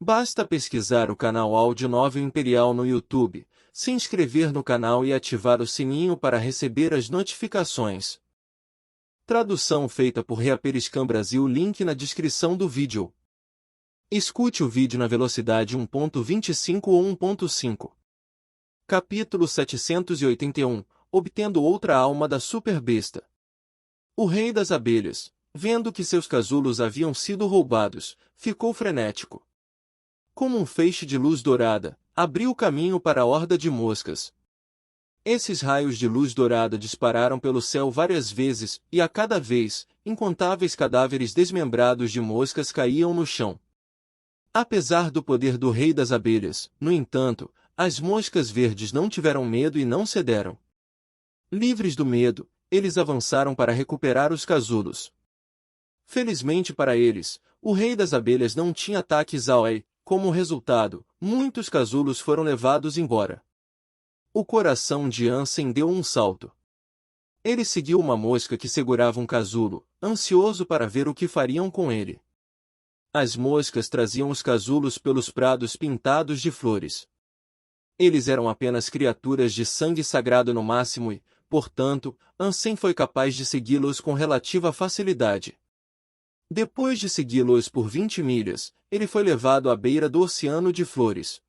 Basta pesquisar o canal Audionóvel Imperial no YouTube, se inscrever no canal e ativar o sininho para receber as notificações. Tradução feita por Reaperiscan Brasil. Link na descrição do vídeo. Escute o vídeo na velocidade 1.25 ou 1.5. Capítulo 781. Obtendo outra alma da superbesta. O rei das abelhas, vendo que seus casulos haviam sido roubados, ficou frenético. Como um feixe de luz dourada, abriu caminho para a horda de moscas. Esses raios de luz dourada dispararam pelo céu várias vezes, e a cada vez, incontáveis cadáveres desmembrados de moscas caíam no chão. Apesar do poder do rei das abelhas, no entanto, as moscas verdes não tiveram medo e não cederam. Livres do medo, eles avançaram para recuperar os casulos. Felizmente para eles, o rei das abelhas não tinha ataques ao como resultado, muitos casulos foram levados embora. O coração de Ansem deu um salto. Ele seguiu uma mosca que segurava um casulo, ansioso para ver o que fariam com ele. As moscas traziam os casulos pelos prados pintados de flores. Eles eram apenas criaturas de sangue sagrado no máximo e, portanto, Ansem foi capaz de segui-los com relativa facilidade. Depois de segui-los por 20 milhas, ele foi levado à beira do oceano de flores.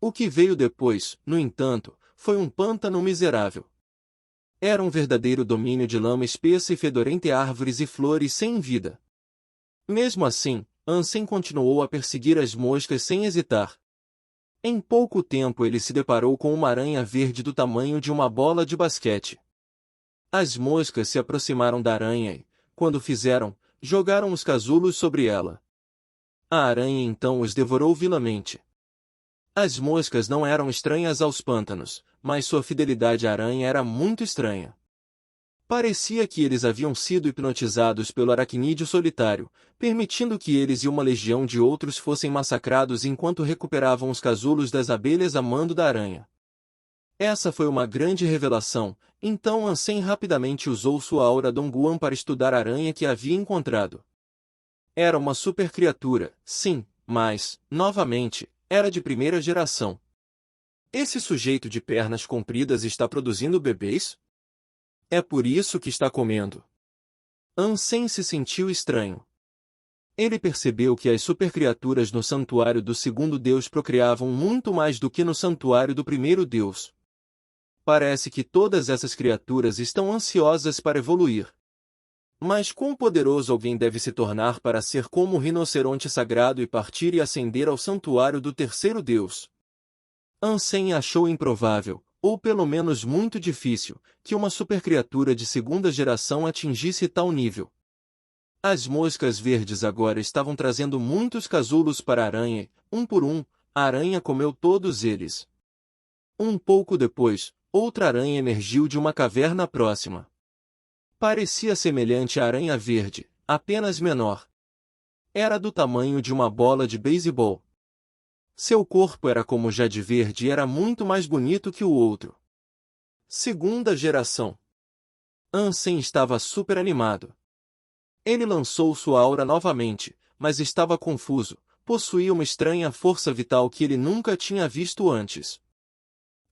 O que veio depois, no entanto, foi um pântano miserável. Era um verdadeiro domínio de lama espessa e fedorenta, árvores e flores sem vida. Mesmo assim, Ansem continuou a perseguir as moscas sem hesitar. Em pouco tempo ele se deparou com uma aranha verde do tamanho de uma bola de basquete. As moscas se aproximaram da aranha e, quando fizeram, jogaram os casulos sobre ela. A aranha então os devorou vilamente. As moscas não eram estranhas aos pântanos, mas sua fidelidade à aranha era muito estranha. Parecia que eles haviam sido hipnotizados pelo aracnídeo solitário, permitindo que eles e uma legião de outros fossem massacrados enquanto recuperavam os casulos das abelhas a mando da aranha. Essa foi uma grande revelação, então Ansem rapidamente usou sua aura Dongguan para estudar a aranha que havia encontrado. Era uma super criatura, sim, mas, novamente, era de primeira geração. Esse sujeito de pernas compridas está produzindo bebês? É por isso que está comendo. Ansem se sentiu estranho. Ele percebeu que as supercriaturas no santuário do segundo deus procriavam muito mais do que no santuário do primeiro deus. Parece que todas essas criaturas estão ansiosas para evoluir. Mas quão poderoso alguém deve se tornar para ser como o rinoceronte sagrado e partir e ascender ao santuário do terceiro deus? Ansem achou improvável, ou pelo menos muito difícil, que uma supercriatura de segunda geração atingisse tal nível. As moscas verdes agora estavam trazendo muitos casulos para a aranha e, um por um, a aranha comeu todos eles. Um pouco depois, outra aranha emergiu de uma caverna próxima. Parecia semelhante à aranha verde, apenas menor. Era do tamanho de uma bola de beisebol. Seu corpo era como jade verde e era muito mais bonito que o outro. Segunda geração. Ansem estava super animado. Ele lançou sua aura novamente, mas estava confuso, possuía uma estranha força vital que ele nunca tinha visto antes.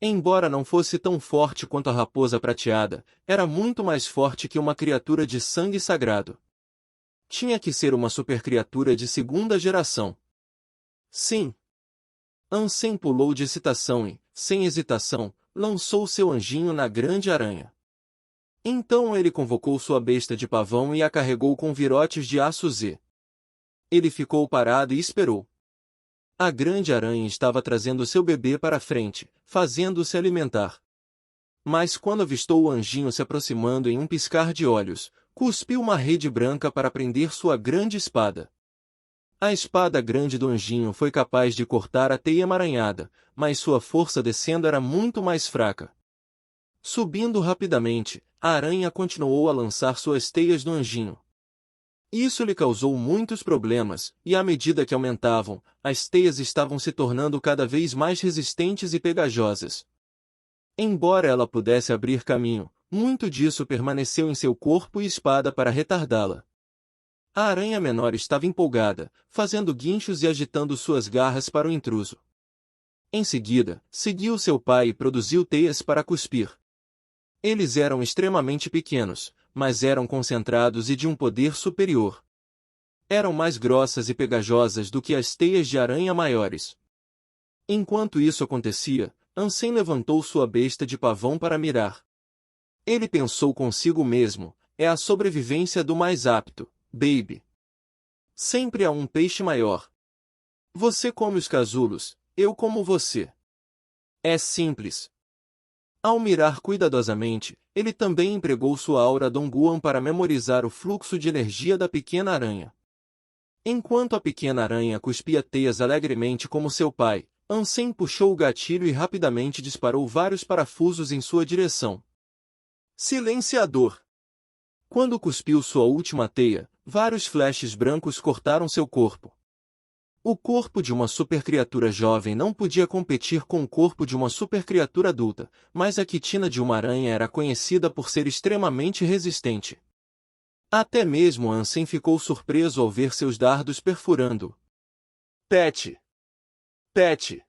Embora não fosse tão forte quanto a raposa prateada, era muito mais forte que uma criatura de sangue sagrado. Tinha que ser uma supercriatura de segunda geração. Sim. Ansem pulou de excitação e, sem hesitação, lançou seu anjinho na grande aranha. Então ele convocou sua besta de pavão e a carregou com virotes de aço Z. Ele ficou parado e esperou. A grande aranha estava trazendo seu bebê para frente, fazendo-se alimentar. Mas quando avistou o anjinho se aproximando em um piscar de olhos, cuspiu uma rede branca para prender sua grande espada. A espada grande do anjinho foi capaz de cortar a teia emaranhada, mas sua força descendo era muito mais fraca. Subindo rapidamente, a aranha continuou a lançar suas teias no anjinho. Isso lhe causou muitos problemas, e à medida que aumentavam, as teias estavam se tornando cada vez mais resistentes e pegajosas. Embora ela pudesse abrir caminho, muito disso permaneceu em seu corpo e espada para retardá-la. A aranha menor estava empolgada, fazendo guinchos e agitando suas garras para o intruso. Em seguida, seguiu seu pai e produziu teias para cuspir. Eles eram extremamente pequenos, mas eram concentrados e de um poder superior. Eram mais grossas e pegajosas do que as teias de aranha maiores. Enquanto isso acontecia, Ansem levantou sua besta de pavão para mirar. Ele pensou consigo mesmo, é a sobrevivência do mais apto, baby. Sempre há um peixe maior. Você come os casulos, eu como você. É simples. Ao mirar cuidadosamente, ele também empregou sua aura Dongguan para memorizar o fluxo de energia da pequena aranha. Enquanto a pequena aranha cuspia teias alegremente como seu pai, Ansem puxou o gatilho e rapidamente disparou vários parafusos em sua direção. Silenciador! Quando cuspiu sua última teia, vários flashes brancos cortaram seu corpo. O corpo de uma supercriatura jovem não podia competir com o corpo de uma supercriatura adulta, mas a quitina de uma aranha era conhecida por ser extremamente resistente. Até mesmo Ansem ficou surpreso ao ver seus dardos perfurando. Pet! Pet!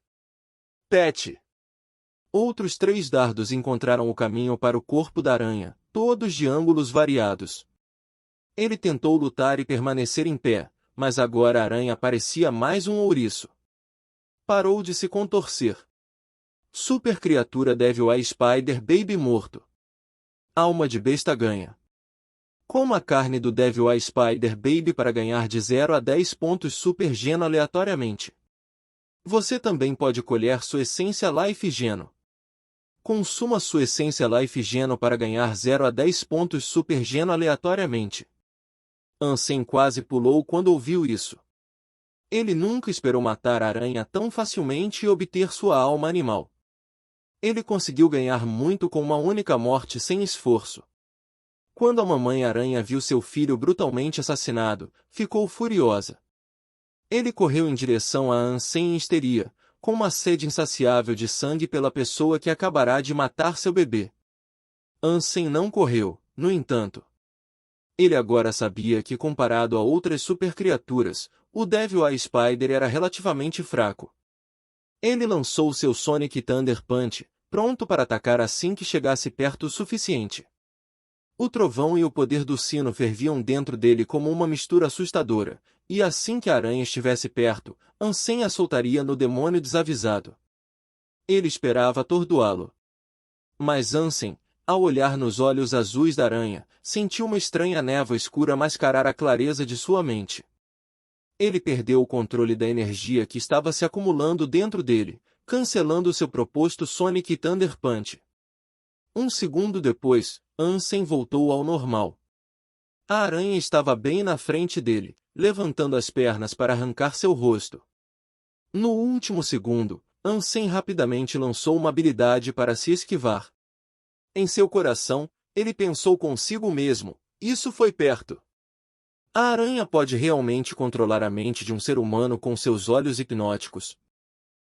Pet! Outros 3 dardos encontraram o caminho para o corpo da aranha, todos de ângulos variados. Ele tentou lutar e permanecer em pé, mas agora a aranha parecia mais um ouriço. Parou de se contorcer. Super criatura Devil Eye Spider Baby morto. Alma de besta ganha. Coma a carne do Devil Eye Spider Baby para ganhar de 0 a 10 pontos Super Geno aleatoriamente. Você também pode colher sua essência Life Geno. Consuma sua essência Life Geno para ganhar 0 a 10 pontos Super Geno aleatoriamente. Ansem quase pulou quando ouviu isso. Ele nunca esperou matar a aranha tão facilmente e obter sua alma animal. Ele conseguiu ganhar muito com uma única morte sem esforço. Quando a mamãe aranha viu seu filho brutalmente assassinado, ficou furiosa. Ele correu em direção a Ansem em histeria, com uma sede insaciável de sangue pela pessoa que acabará de matar seu bebê. Ansem não correu, no entanto. Ele agora sabia que comparado a outras supercriaturas, o Devil Eye Spider era relativamente fraco. Ele lançou seu Sonic Thunder Punch, pronto para atacar assim que chegasse perto o suficiente. O trovão e o poder do sino ferviam dentro dele como uma mistura assustadora, e assim que a aranha estivesse perto, Ansem a soltaria no demônio desavisado. Ele esperava atordoá-lo. Mas Ansem, ao olhar nos olhos azuis da aranha, sentiu uma estranha névoa escura mascarar a clareza de sua mente. Ele perdeu o controle da energia que estava se acumulando dentro dele, cancelando seu proposto Sonic Thunder Punch. Um segundo depois, Ansem voltou ao normal. A aranha estava bem na frente dele, levantando as pernas para arrancar seu rosto. No último segundo, Ansem rapidamente lançou uma habilidade para se esquivar. Em seu coração, ele pensou consigo mesmo, isso foi perto. A aranha pode realmente controlar a mente de um ser humano com seus olhos hipnóticos.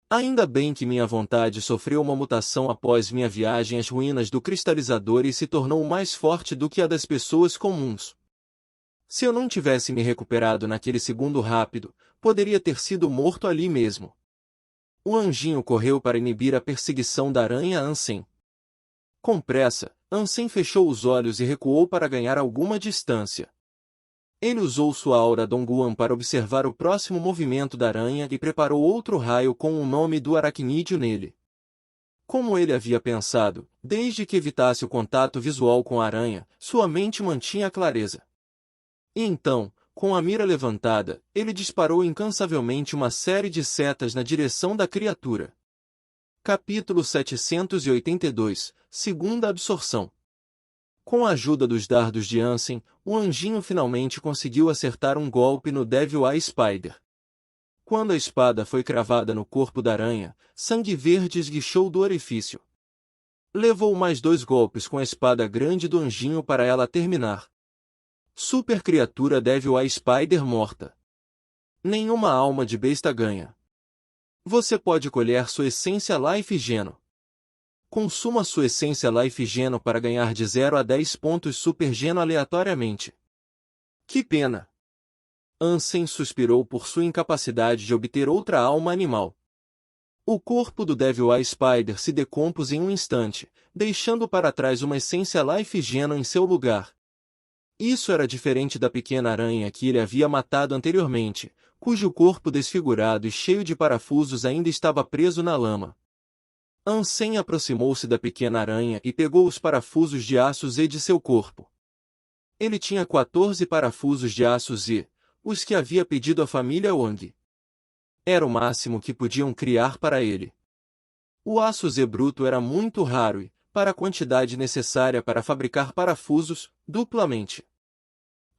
Ainda bem que minha vontade sofreu uma mutação após minha viagem às ruínas do cristalizador e se tornou mais forte do que a das pessoas comuns. Se eu não tivesse me recuperado naquele segundo rápido, poderia ter sido morto ali mesmo. O anjinho correu para inibir a perseguição da aranha Ansem. Com pressa, Ansem fechou os olhos e recuou para ganhar alguma distância. Ele usou sua aura Dongguan para observar o próximo movimento da aranha e preparou outro raio com o nome do aracnídeo nele. Como ele havia pensado, desde que evitasse o contato visual com a aranha, sua mente mantinha a clareza. E então, com a mira levantada, ele disparou incansavelmente uma série de setas na direção da criatura. Capítulo 782, Segunda Absorção. Com a ajuda dos dardos de Ansem, o anjinho finalmente conseguiu acertar um golpe no Devil Eye Spider. Quando a espada foi cravada no corpo da aranha, sangue verde esguichou do orifício. Levou mais 2 golpes com a espada grande do anjinho para ela terminar. Super criatura Devil Eye Spider morta. Nenhuma alma de besta ganha. Você pode colher sua essência Life Geno. Consuma sua essência Life Geno para ganhar de 0 a 10 pontos Super Geno aleatoriamente. Que pena! Ansem suspirou por sua incapacidade de obter outra alma animal. O corpo do Devil Eye Spider se decompôs em um instante, deixando para trás uma essência Life Geno em seu lugar. Isso era diferente da pequena aranha que ele havia matado anteriormente, cujo corpo desfigurado e cheio de parafusos ainda estava preso na lama. Ansem aproximou-se da pequena aranha e pegou os parafusos de aço Z de seu corpo. Ele tinha 14 parafusos de aço Z, os que havia pedido à família Wang. Era o máximo que podiam criar para ele. O aço Z bruto era muito raro e, para a quantidade necessária para fabricar parafusos, duplamente.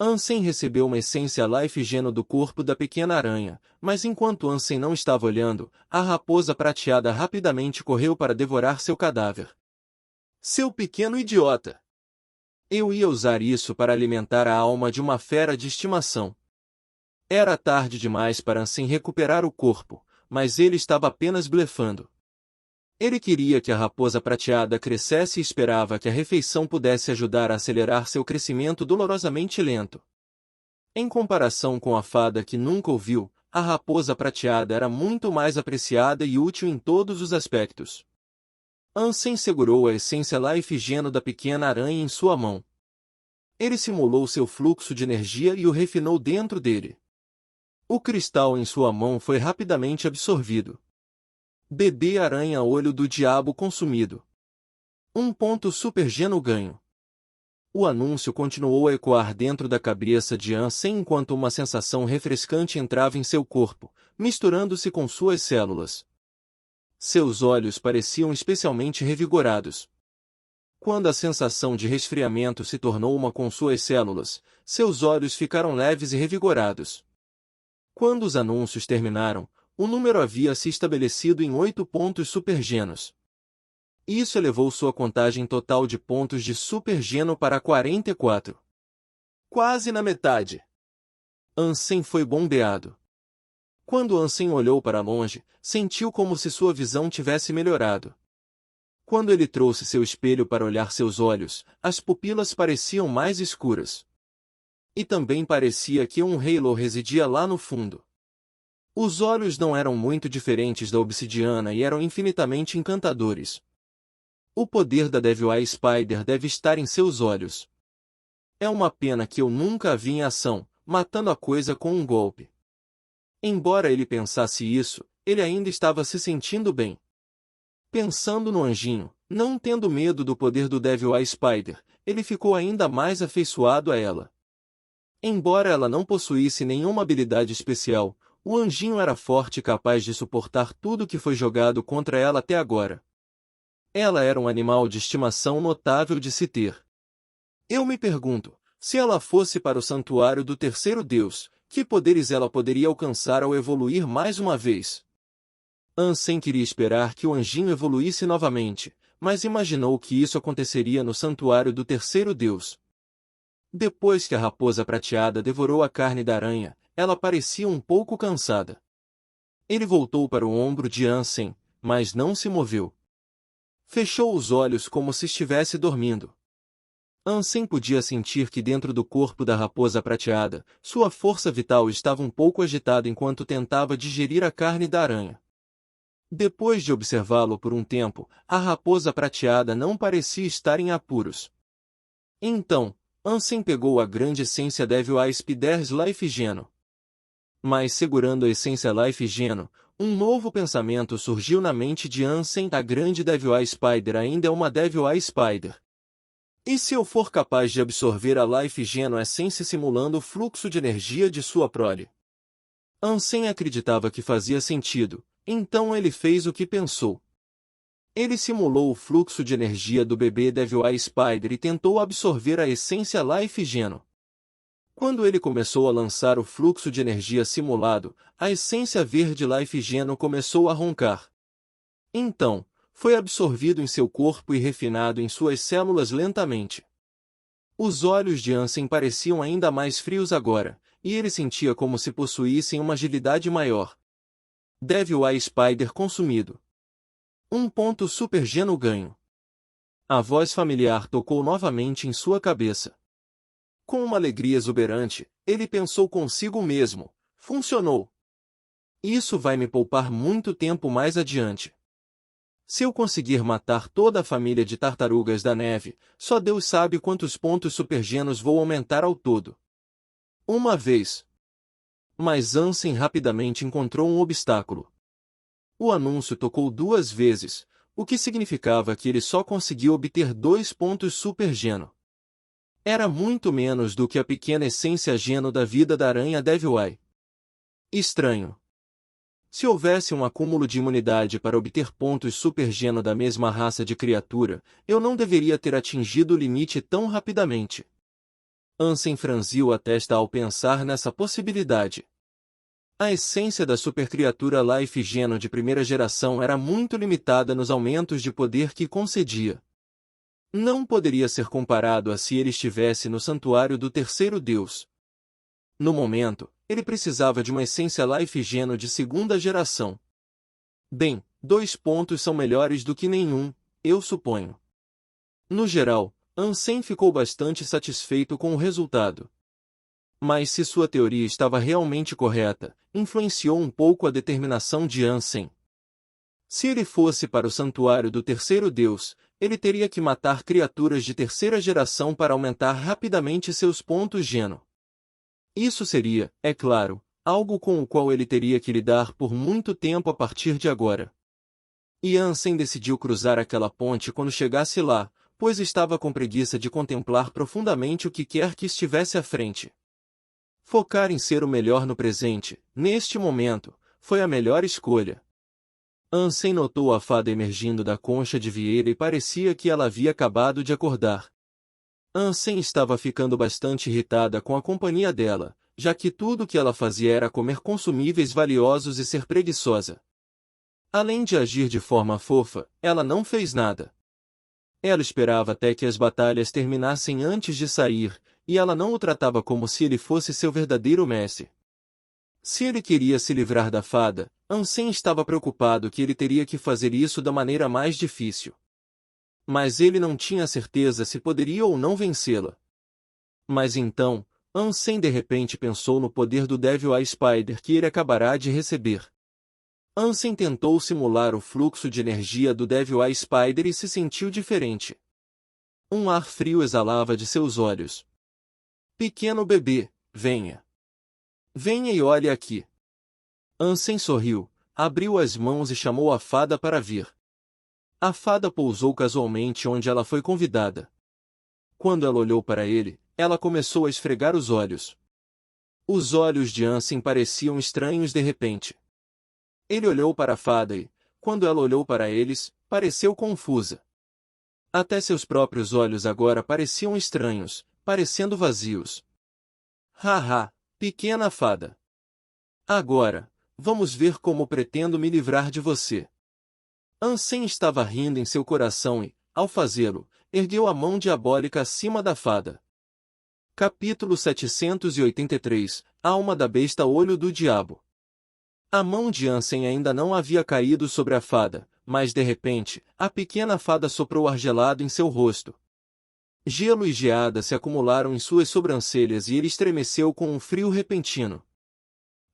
Ansem recebeu uma essência Life Geno do corpo da pequena aranha, mas enquanto Ansem não estava olhando, a raposa prateada rapidamente correu para devorar seu cadáver. Seu pequeno idiota! Eu ia usar isso para alimentar a alma de uma fera de estimação. Era tarde demais para Ansem recuperar o corpo, mas ele estava apenas blefando. Ele queria que a raposa prateada crescesse e esperava que a refeição pudesse ajudar a acelerar seu crescimento dolorosamente lento. Em comparação com a fada que nunca ouviu, a raposa prateada era muito mais apreciada e útil em todos os aspectos. Ansem segurou a essência Life Geno da pequena aranha em sua mão. Ele simulou seu fluxo de energia e o refinou dentro dele. O cristal em sua mão foi rapidamente absorvido. Bebê aranha olho do diabo consumido. 1 ponto Super Geno ganho. O anúncio continuou a ecoar dentro da cabeça de Ansem enquanto uma sensação refrescante entrava em seu corpo, misturando-se com suas células. Seus olhos pareciam especialmente revigorados. Quando a sensação de resfriamento se tornou uma com suas células, seus olhos ficaram leves e revigorados. Quando os anúncios terminaram, o número havia se estabelecido em 8 pontos Super Genos. Isso elevou sua contagem total de pontos de Super Geno para 44. Quase na metade. Ansem foi bombeado. Quando Ansem olhou para longe, sentiu como se sua visão tivesse melhorado. Quando ele trouxe seu espelho para olhar seus olhos, as pupilas pareciam mais escuras. E também parecia que um halo residia lá no fundo. Os olhos não eram muito diferentes da obsidiana e eram infinitamente encantadores. O poder da Devil Eye Spider deve estar em seus olhos. É uma pena que eu nunca a vi em ação, matando a coisa com um golpe. Embora ele pensasse isso, ele ainda estava se sentindo bem. Pensando no anjinho, não tendo medo do poder do Devil Eye Spider, ele ficou ainda mais afeiçoado a ela. Embora ela não possuísse nenhuma habilidade especial, o anjinho era forte e capaz de suportar tudo que foi jogado contra ela até agora. Ela era um animal de estimação notável de se ter. Eu me pergunto, se ela fosse para o santuário do terceiro deus, que poderes ela poderia alcançar ao evoluir mais uma vez? Ansem queria esperar que o anjinho evoluísse novamente, mas imaginou que isso aconteceria no santuário do terceiro deus. Depois que a raposa prateada devorou a carne da aranha, ela parecia um pouco cansada. Ele voltou para o ombro de Ansem, mas não se moveu. Fechou os olhos como se estivesse dormindo. Ansem podia sentir que dentro do corpo da raposa prateada, sua força vital estava um pouco agitada enquanto tentava digerir a carne da aranha. Depois de observá-lo por um tempo, a raposa prateada não parecia estar em apuros. Então, Ansem pegou a grande essência Devil Eye Spider's Life Geno. Mas segurando a essência Life Geno, um novo pensamento surgiu na mente de Ansem: a grande Devil Eye Spider ainda é uma Devil Eye Spider. E se eu for capaz de absorver a Life Geno essência simulando o fluxo de energia de sua prole? Ansem acreditava que fazia sentido, então ele fez o que pensou. Ele simulou o fluxo de energia do bebê Devil Eye Spider e tentou absorver a essência Life Geno. Quando ele começou a lançar o fluxo de energia simulado, a essência verde Life Geno começou a roncar. Então, foi absorvido em seu corpo e refinado em suas células lentamente. Os olhos de Ansem pareciam ainda mais frios agora, e ele sentia como se possuíssem uma agilidade maior. Devil Eye Spider consumido. 1 ponto Super Geno ganho. A voz familiar tocou novamente em sua cabeça. Com uma alegria exuberante, ele pensou consigo mesmo: funcionou! Isso vai me poupar muito tempo mais adiante. Se eu conseguir matar toda a família de tartarugas da neve, só Deus sabe quantos pontos supergenos vou aumentar ao todo. Uma vez. Mas Ansem rapidamente encontrou um obstáculo. O anúncio tocou 2 vezes, o que significava que ele só conseguiu obter 2 pontos supergeno. Era muito menos do que a pequena essência geno da vida da aranha Devil Eye. Estranho. Se houvesse um acúmulo de imunidade para obter pontos supergeno da mesma raça de criatura, eu não deveria ter atingido o limite tão rapidamente. Ansem franziu a testa ao pensar nessa possibilidade. A essência da supercriatura Life Geno de primeira geração era muito limitada nos aumentos de poder que concedia. Não poderia ser comparado a se ele estivesse no santuário do terceiro deus. No momento, ele precisava de uma essência Life Geno de segunda geração. Bem, 2 pontos são melhores do que nenhum, eu suponho. No geral, Ansem ficou bastante satisfeito com o resultado. Mas se sua teoria estava realmente correta, influenciou um pouco a determinação de Ansem. Se ele fosse para o santuário do terceiro deus, ele teria que matar criaturas de terceira geração para aumentar rapidamente seus pontos geno. Isso seria, é claro, algo com o qual ele teria que lidar por muito tempo a partir de agora. E Ansem decidiu cruzar aquela ponte quando chegasse lá, pois estava com preguiça de contemplar profundamente o que quer que estivesse à frente. Focar em ser o melhor no presente, neste momento, foi a melhor escolha. Ansem notou a fada emergindo da concha de vieira e parecia que ela havia acabado de acordar. Ansem estava ficando bastante irritada com a companhia dela, já que tudo o que ela fazia era comer consumíveis valiosos e ser preguiçosa. Além de agir de forma fofa, ela não fez nada. Ela esperava até que as batalhas terminassem antes de sair, e ela não o tratava como se ele fosse seu verdadeiro mestre. Se ele queria se livrar da fada, Ansem estava preocupado que ele teria que fazer isso da maneira mais difícil. Mas ele não tinha certeza se poderia ou não vencê-la. Mas então, Ansem de repente pensou no poder do Devil Eye Spider que ele acabará de receber. Ansem tentou simular o fluxo de energia do Devil Eye Spider e se sentiu diferente. Um ar frio exalava de seus olhos. Pequeno bebê, venha. Venha e olhe aqui. Ansem sorriu, abriu as mãos e chamou a fada para vir. A fada pousou casualmente onde ela foi convidada. Quando ela olhou para ele, ela começou a esfregar os olhos. Os olhos de Ansem pareciam estranhos de repente. Ele olhou para a fada e, quando ela olhou para eles, pareceu confusa. Até seus próprios olhos agora pareciam estranhos, parecendo vazios. Haha, pequena fada. Agora, vamos ver como pretendo me livrar de você. Ansem estava rindo em seu coração e, ao fazê-lo, ergueu a mão diabólica acima da fada. Capítulo 783, Alma da Besta Olho do Diabo. A mão de Ansem ainda não havia caído sobre a fada, mas de repente, a pequena fada soprou ar gelado em seu rosto. Gelo e geada se acumularam em suas sobrancelhas e ele estremeceu com um frio repentino.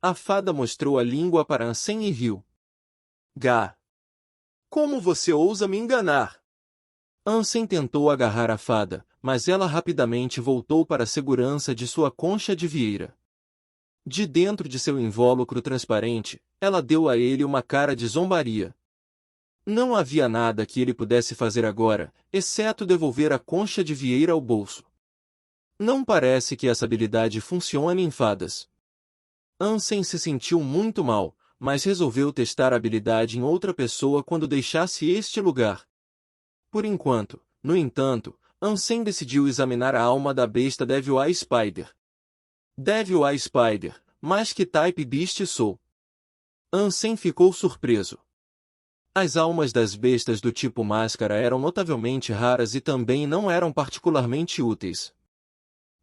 A fada mostrou a língua para Ansem e riu. Gá! Como você ousa me enganar? Ansem tentou agarrar a fada, mas ela rapidamente voltou para a segurança de sua concha de vieira. De dentro de seu invólucro transparente, ela deu a ele uma cara de zombaria. Não havia nada que ele pudesse fazer agora, exceto devolver a concha de vieira ao bolso. Não parece que essa habilidade funcione em fadas. Ansem se sentiu muito mal, mas resolveu testar a habilidade em outra pessoa quando deixasse este lugar. Por enquanto, no entanto, Ansem decidiu examinar a alma da besta Devil Eye Spider. Devil Eye Spider, mas que type beast sou? Ansem ficou surpreso. As almas das bestas do tipo máscara eram notavelmente raras e também não eram particularmente úteis.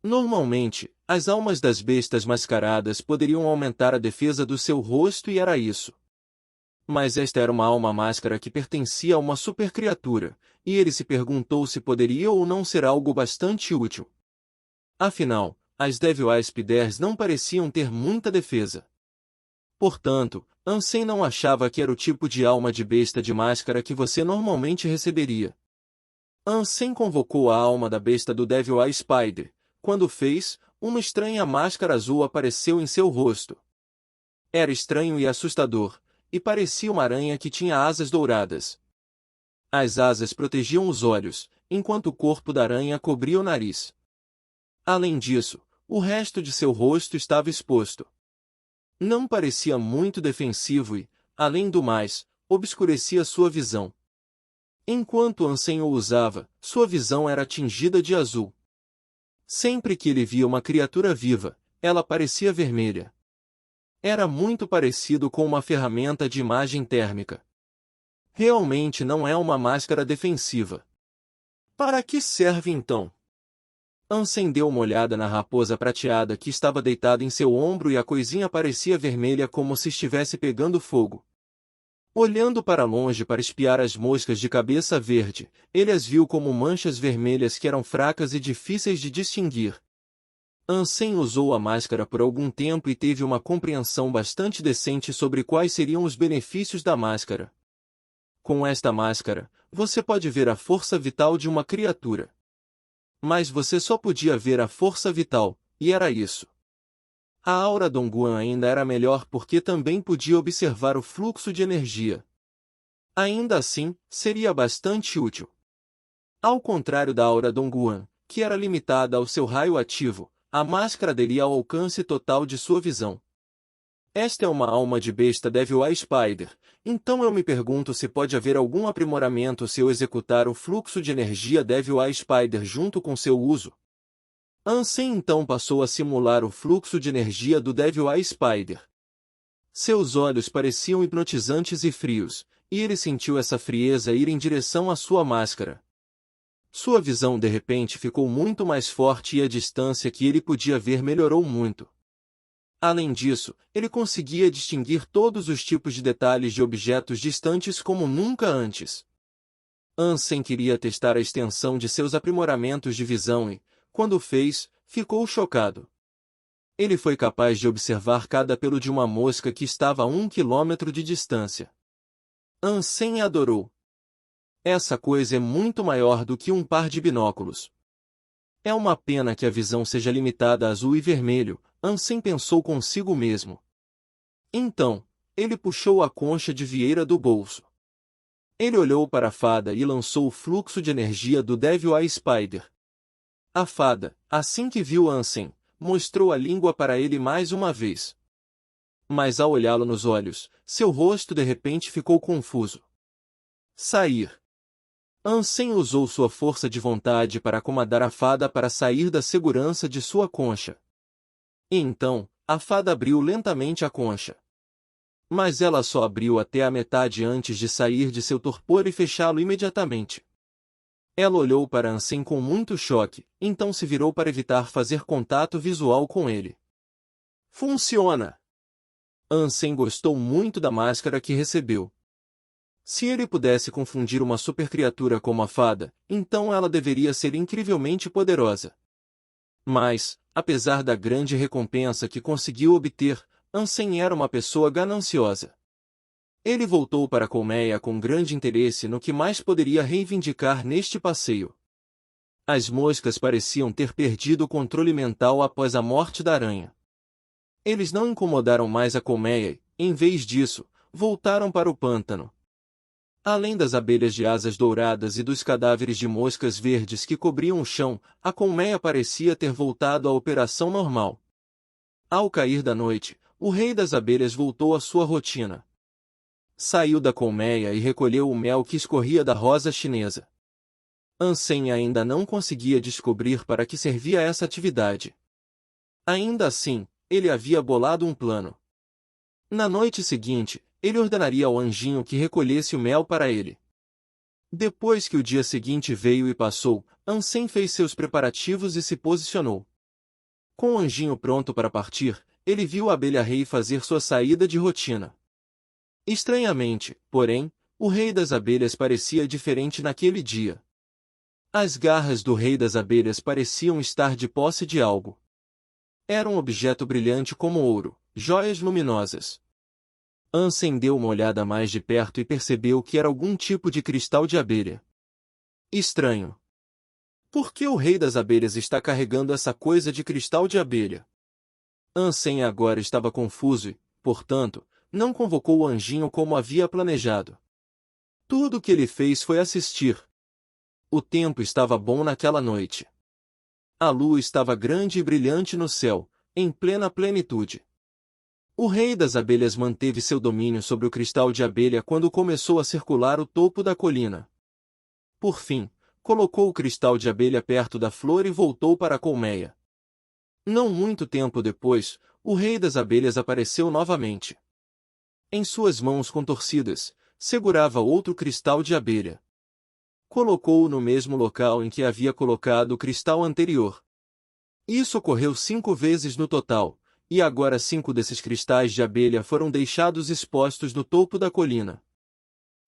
Normalmente, as almas das bestas mascaradas poderiam aumentar a defesa do seu rosto e era isso. Mas esta era uma alma máscara que pertencia a uma supercriatura, e ele se perguntou se poderia ou não ser algo bastante útil. Afinal, as Devil Spiders não pareciam ter muita defesa. Portanto, Ansem não achava que era o tipo de alma de besta de máscara que você normalmente receberia. Ansem convocou a alma da besta do Devil Spider. Quando fez, uma estranha máscara azul apareceu em seu rosto. Era estranho e assustador, e parecia uma aranha que tinha asas douradas. As asas protegiam os olhos, enquanto o corpo da aranha cobria o nariz. Além disso, o resto de seu rosto estava exposto. Não parecia muito defensivo e, além do mais, obscurecia sua visão. Enquanto Ansem o usava, sua visão era tingida de azul. Sempre que ele via uma criatura viva, ela parecia vermelha. Era muito parecido com uma ferramenta de imagem térmica. Realmente não é uma máscara defensiva. Para que serve então? Ansem deu uma olhada na raposa prateada que estava deitada em seu ombro e a coisinha parecia vermelha como se estivesse pegando fogo. Olhando para longe para espiar as moscas de cabeça verde, ele as viu como manchas vermelhas que eram fracas e difíceis de distinguir. Ansem usou a máscara por algum tempo e teve uma compreensão bastante decente sobre quais seriam os benefícios da máscara. Com esta máscara, você pode ver a força vital de uma criatura. Mas você só podia ver a força vital, e era isso. A aura Dongguan ainda era melhor porque também podia observar o fluxo de energia. Ainda assim, seria bastante útil. Ao contrário da aura Dongguan, que era limitada ao seu raio ativo, a máscara daria ao alcance total de sua visão. Esta é uma alma de besta Devil Spider, então eu me pergunto se pode haver algum aprimoramento se eu executar o fluxo de energia Devil Spider junto com seu uso. Ansem então passou a simular o fluxo de energia do Devil Spider. Seus olhos pareciam hipnotizantes e frios, e ele sentiu essa frieza ir em direção à sua máscara. Sua visão de repente ficou muito mais forte e a distância que ele podia ver melhorou muito. Além disso, ele conseguia distinguir todos os tipos de detalhes de objetos distantes como nunca antes. Ansem queria testar a extensão de seus aprimoramentos de visão e, quando o fez, ficou chocado. Ele foi capaz de observar cada pelo de uma mosca que estava a 1 quilômetro de distância. Ansem adorou. Essa coisa é muito maior do que um par de binóculos. É uma pena que a visão seja limitada a azul e vermelho, Ansem pensou consigo mesmo. Então, ele puxou a concha de vieira do bolso. Ele olhou para a fada e lançou o fluxo de energia do Devil Spider. A fada, assim que viu Ansem, mostrou a língua para ele mais uma vez. Mas ao olhá-lo nos olhos, seu rosto de repente ficou confuso. Sair. Ansem usou sua força de vontade para acomodar a fada para sair da segurança de sua concha. E então, a fada abriu lentamente a concha. Mas ela só abriu até a metade antes de sair de seu torpor e fechá-lo imediatamente. Ela olhou para Ansem com muito choque, então se virou para evitar fazer contato visual com ele. Funciona! Ansem gostou muito da máscara que recebeu. Se ele pudesse confundir uma supercriatura como a fada, então ela deveria ser incrivelmente poderosa. Mas, apesar da grande recompensa que conseguiu obter, Ansem era uma pessoa gananciosa. Ele voltou para a colmeia com grande interesse no que mais poderia reivindicar neste passeio. As moscas pareciam ter perdido o controle mental após a morte da aranha. Eles não incomodaram mais a colmeia e, em vez disso, voltaram para o pântano. Além das abelhas de asas douradas e dos cadáveres de moscas verdes que cobriam o chão, a colmeia parecia ter voltado à operação normal. Ao cair da noite, o rei das abelhas voltou à sua rotina. Saiu da colmeia e recolheu o mel que escorria da rosa chinesa. Ansem ainda não conseguia descobrir para que servia essa atividade. Ainda assim, ele havia bolado um plano. Na noite seguinte, ele ordenaria ao anjinho que recolhesse o mel para ele. Depois que o dia seguinte veio e passou, Ansem fez seus preparativos e se posicionou. Com o anjinho pronto para partir, ele viu a abelha-rei fazer sua saída de rotina. Estranhamente, porém, o rei das abelhas parecia diferente naquele dia. As garras do rei das abelhas pareciam estar de posse de algo. Era um objeto brilhante como ouro, joias luminosas. Ansem deu uma olhada mais de perto e percebeu que era algum tipo de cristal de abelha. Estranho. Por que o rei das abelhas está carregando essa coisa de cristal de abelha? Ansem agora estava confuso e, portanto, não convocou o anjinho como havia planejado. Tudo o que ele fez foi assistir. O tempo estava bom naquela noite. A lua estava grande e brilhante no céu, em plena plenitude. O rei das abelhas manteve seu domínio sobre o cristal de abelha quando começou a circular o topo da colina. Por fim, colocou o cristal de abelha perto da flor e voltou para a colmeia. Não muito tempo depois, o rei das abelhas apareceu novamente. Em suas mãos contorcidas, segurava outro cristal de abelha. Colocou-o no mesmo local em que havia colocado o cristal anterior. Isso ocorreu 5 vezes no total, e agora 5 desses cristais de abelha foram deixados expostos no topo da colina.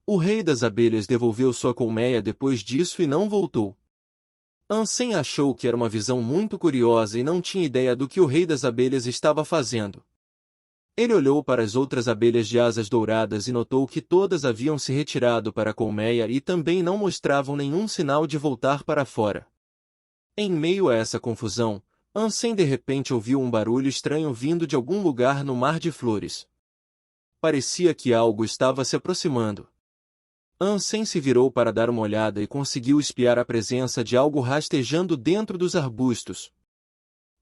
O rei das abelhas devolveu sua colmeia depois disso e não voltou. Ansem achou que era uma visão muito curiosa e não tinha ideia do que o rei das abelhas estava fazendo. Ele olhou para as outras abelhas de asas douradas e notou que todas haviam se retirado para a colmeia e também não mostravam nenhum sinal de voltar para fora. Em meio a essa confusão, Ansem de repente ouviu um barulho estranho vindo de algum lugar no mar de flores. Parecia que algo estava se aproximando. Ansem se virou para dar uma olhada e conseguiu espiar a presença de algo rastejando dentro dos arbustos.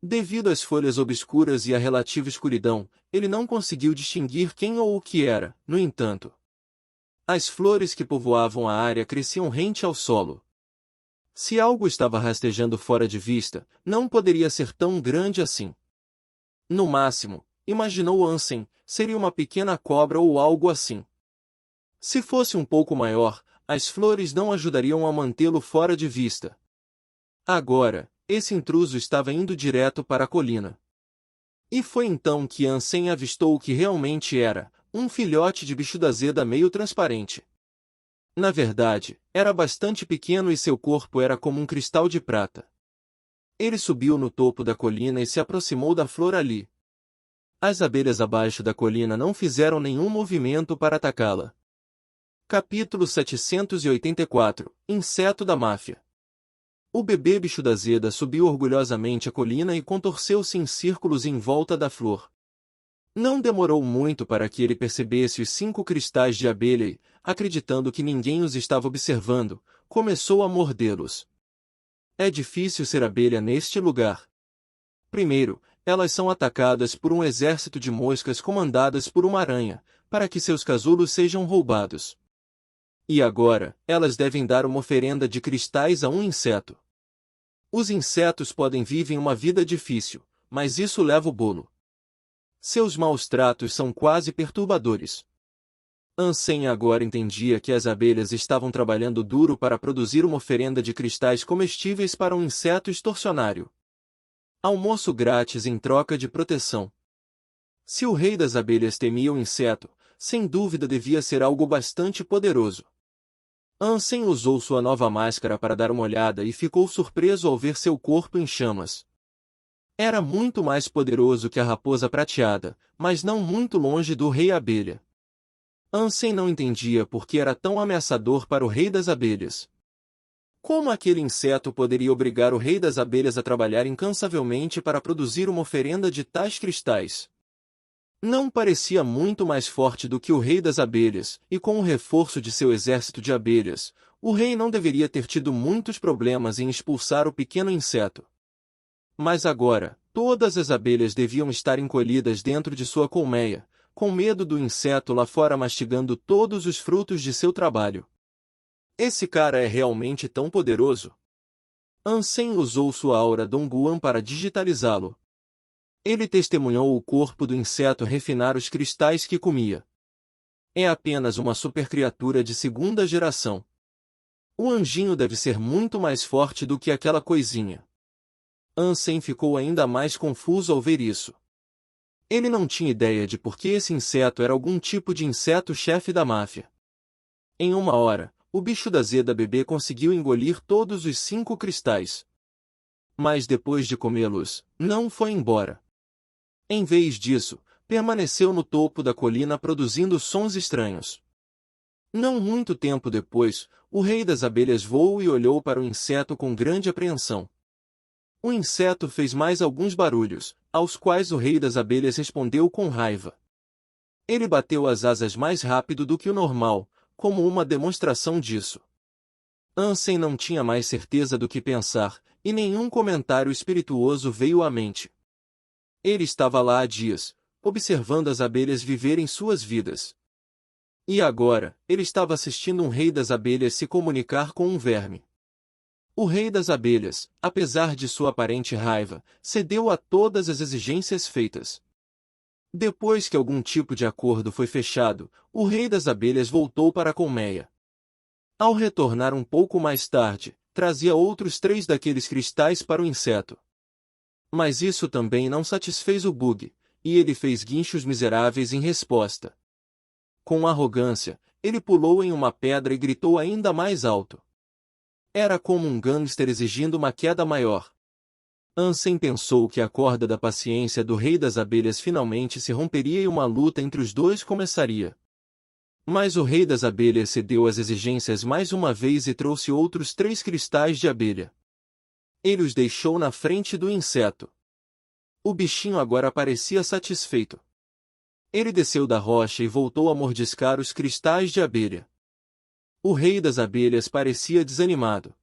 Devido às folhas obscuras e à relativa escuridão, ele não conseguiu distinguir quem ou o que era, no entanto. As flores que povoavam a área cresciam rente ao solo. Se algo estava rastejando fora de vista, não poderia ser tão grande assim. No máximo, imaginou Ansem, seria uma pequena cobra ou algo assim. Se fosse um pouco maior, as flores não ajudariam a mantê-lo fora de vista. Agora, esse intruso estava indo direto para a colina. E foi então que Ansem avistou o que realmente era, um filhote de bicho da zeda meio transparente. Na verdade, era bastante pequeno e seu corpo era como um cristal de prata. Ele subiu no topo da colina e se aproximou da flor ali. As abelhas abaixo da colina não fizeram nenhum movimento para atacá-la. Capítulo 784 – Inseto da Máfia. O bebê bicho da zeda subiu orgulhosamente a colina e contorceu-se em círculos em volta da flor. Não demorou muito para que ele percebesse os 5 cristais de abelha e, acreditando que ninguém os estava observando, começou a mordê-los. É difícil ser abelha neste lugar. Primeiro, elas são atacadas por um exército de moscas comandadas por uma aranha, para que seus casulos sejam roubados. E agora, elas devem dar uma oferenda de cristais a um inseto. Os insetos podem viver uma vida difícil, mas isso leva o bolo. Seus maus tratos são quase perturbadores. Ansem agora entendia que as abelhas estavam trabalhando duro para produzir uma oferenda de cristais comestíveis para um inseto extorsionário. Almoço grátis em troca de proteção. Se o rei das abelhas temia o inseto, sem dúvida devia ser algo bastante poderoso. Ansem usou sua nova máscara para dar uma olhada e ficou surpreso ao ver seu corpo em chamas. Era muito mais poderoso que a raposa prateada, mas não muito longe do rei abelha. Ansem não entendia por que era tão ameaçador para o rei das abelhas. Como aquele inseto poderia obrigar o rei das abelhas a trabalhar incansavelmente para produzir uma oferenda de tais cristais? Não parecia muito mais forte do que o rei das abelhas, e com o reforço de seu exército de abelhas, o rei não deveria ter tido muitos problemas em expulsar o pequeno inseto. Mas agora, todas as abelhas deviam estar encolhidas dentro de sua colmeia, com medo do inseto lá fora mastigando todos os frutos de seu trabalho. Esse cara é realmente tão poderoso? Ansem usou sua aura Dongguan para digitalizá-lo. Ele testemunhou o corpo do inseto refinar os cristais que comia. É apenas uma supercriatura de 2ª geração. O anjinho deve ser muito mais forte do que aquela coisinha. Ansem ficou ainda mais confuso ao ver isso. Ele não tinha ideia de por que esse inseto era algum tipo de inseto-chefe da máfia. Em uma hora, o bicho da Zeda bebê conseguiu engolir todos os 5 cristais. Mas depois de comê-los, não foi embora. Em vez disso, permaneceu no topo da colina produzindo sons estranhos. Não muito tempo depois, o rei das abelhas voou e olhou para o inseto com grande apreensão. O inseto fez mais alguns barulhos, aos quais o rei das abelhas respondeu com raiva. Ele bateu as asas mais rápido do que o normal, como uma demonstração disso. Ansem não tinha mais certeza do que pensar, e nenhum comentário espirituoso veio à mente. Ele estava lá há dias, observando as abelhas viverem suas vidas. E agora, ele estava assistindo um rei das abelhas se comunicar com um verme. O rei das abelhas, apesar de sua aparente raiva, cedeu a todas as exigências feitas. Depois que algum tipo de acordo foi fechado, o rei das abelhas voltou para a colmeia. Ao retornar um pouco mais tarde, trazia outros 3 daqueles cristais para o inseto. Mas isso também não satisfez o bug, e ele fez guinchos miseráveis em resposta. Com arrogância, ele pulou em uma pedra e gritou ainda mais alto. Era como um gangster exigindo uma queda maior. Ansem pensou que a corda da paciência do rei das abelhas finalmente se romperia e uma luta entre os dois começaria. Mas o rei das abelhas cedeu às exigências mais uma vez e trouxe outros 3 cristais de abelha. Ele os deixou na frente do inseto. O bichinho agora parecia satisfeito. Ele desceu da rocha e voltou a mordiscar os cristais de abelha. O rei das abelhas parecia desanimado.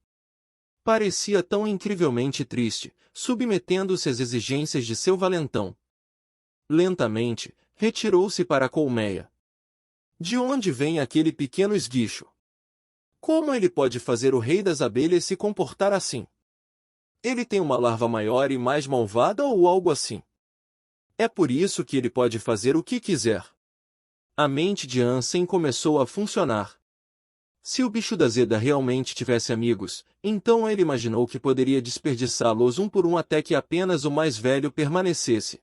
Parecia tão incrivelmente triste, submetendo-se às exigências de seu valentão. Lentamente, retirou-se para a colmeia. De onde vem aquele pequeno esguicho? Como ele pode fazer o rei das abelhas se comportar assim? Ele tem uma larva maior e mais malvada ou algo assim? É por isso que ele pode fazer o que quiser. A mente de Ansem começou a funcionar. Se o bicho da Zeda realmente tivesse amigos, então ele imaginou que poderia desperdiçá-los um por um até que apenas o mais velho permanecesse.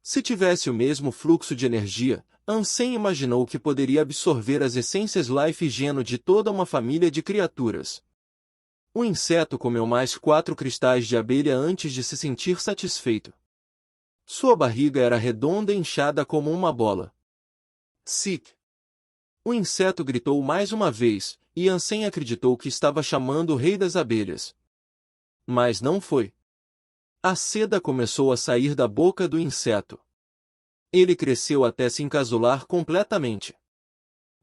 Se tivesse o mesmo fluxo de energia, Ansem imaginou que poderia absorver as essências Life Geno de toda uma família de criaturas. O inseto comeu mais 4 cristais de abelha antes de se sentir satisfeito. Sua barriga era redonda e inchada como uma bola. Sick! O inseto gritou mais uma vez, e Ansem acreditou que estava chamando o rei das abelhas. Mas não foi. A seda começou a sair da boca do inseto. Ele cresceu até se encasular completamente.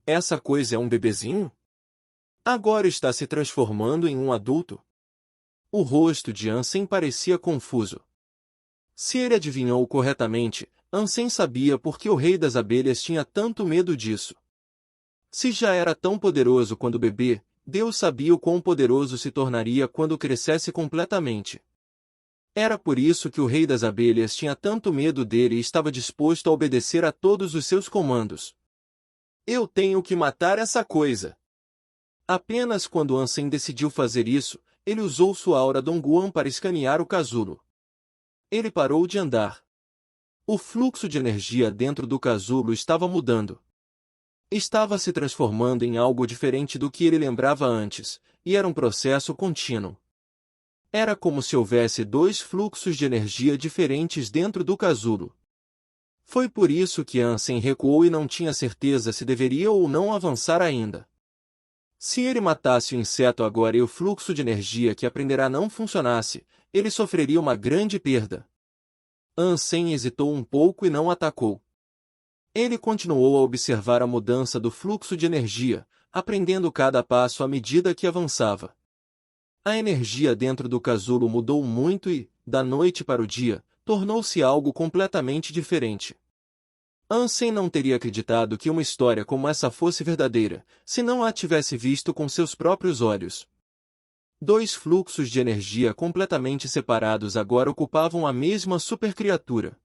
Essa coisa é um bebezinho? Agora está se transformando em um adulto? O rosto de Ansem parecia confuso. Se ele adivinhou corretamente, Ansem sabia por que o rei das abelhas tinha tanto medo disso. Se já era tão poderoso quando bebê, Deus sabia o quão poderoso se tornaria quando crescesse completamente. Era por isso que o rei das abelhas tinha tanto medo dele e estava disposto a obedecer a todos os seus comandos. Eu tenho que matar essa coisa. Apenas quando Ansem decidiu fazer isso, ele usou sua aura Dongguan para escanear o casulo. Ele parou de andar. O fluxo de energia dentro do casulo estava mudando. Estava se transformando em algo diferente do que ele lembrava antes, e era um processo contínuo. Era como se houvesse 2 fluxos de energia diferentes dentro do casulo. Foi por isso que Ansem recuou e não tinha certeza se deveria ou não avançar ainda. Se ele matasse o inseto agora e o fluxo de energia que aprenderá não funcionasse, ele sofreria uma grande perda. Ansem hesitou um pouco e não atacou. Ele continuou a observar a mudança do fluxo de energia, aprendendo cada passo à medida que avançava. A energia dentro do casulo mudou muito e, da noite para o dia, tornou-se algo completamente diferente. Ansem não teria acreditado que uma história como essa fosse verdadeira, se não a tivesse visto com seus próprios olhos. 2 fluxos de energia completamente separados agora ocupavam a mesma supercriatura.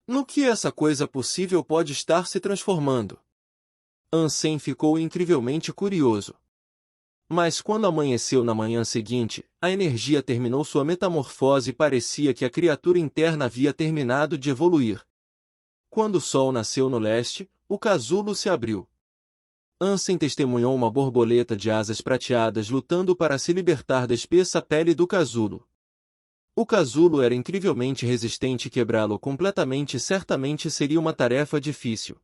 No que essa coisa possível pode estar se transformando? Ansem ficou incrivelmente curioso. Mas quando amanheceu na manhã seguinte, a energia terminou sua metamorfose e parecia que a criatura interna havia terminado de evoluir. Quando o sol nasceu no leste, o casulo se abriu. Ansem testemunhou uma borboleta de asas prateadas lutando para se libertar da espessa pele do casulo. O casulo era incrivelmente resistente e quebrá-lo completamente certamente seria uma tarefa difícil.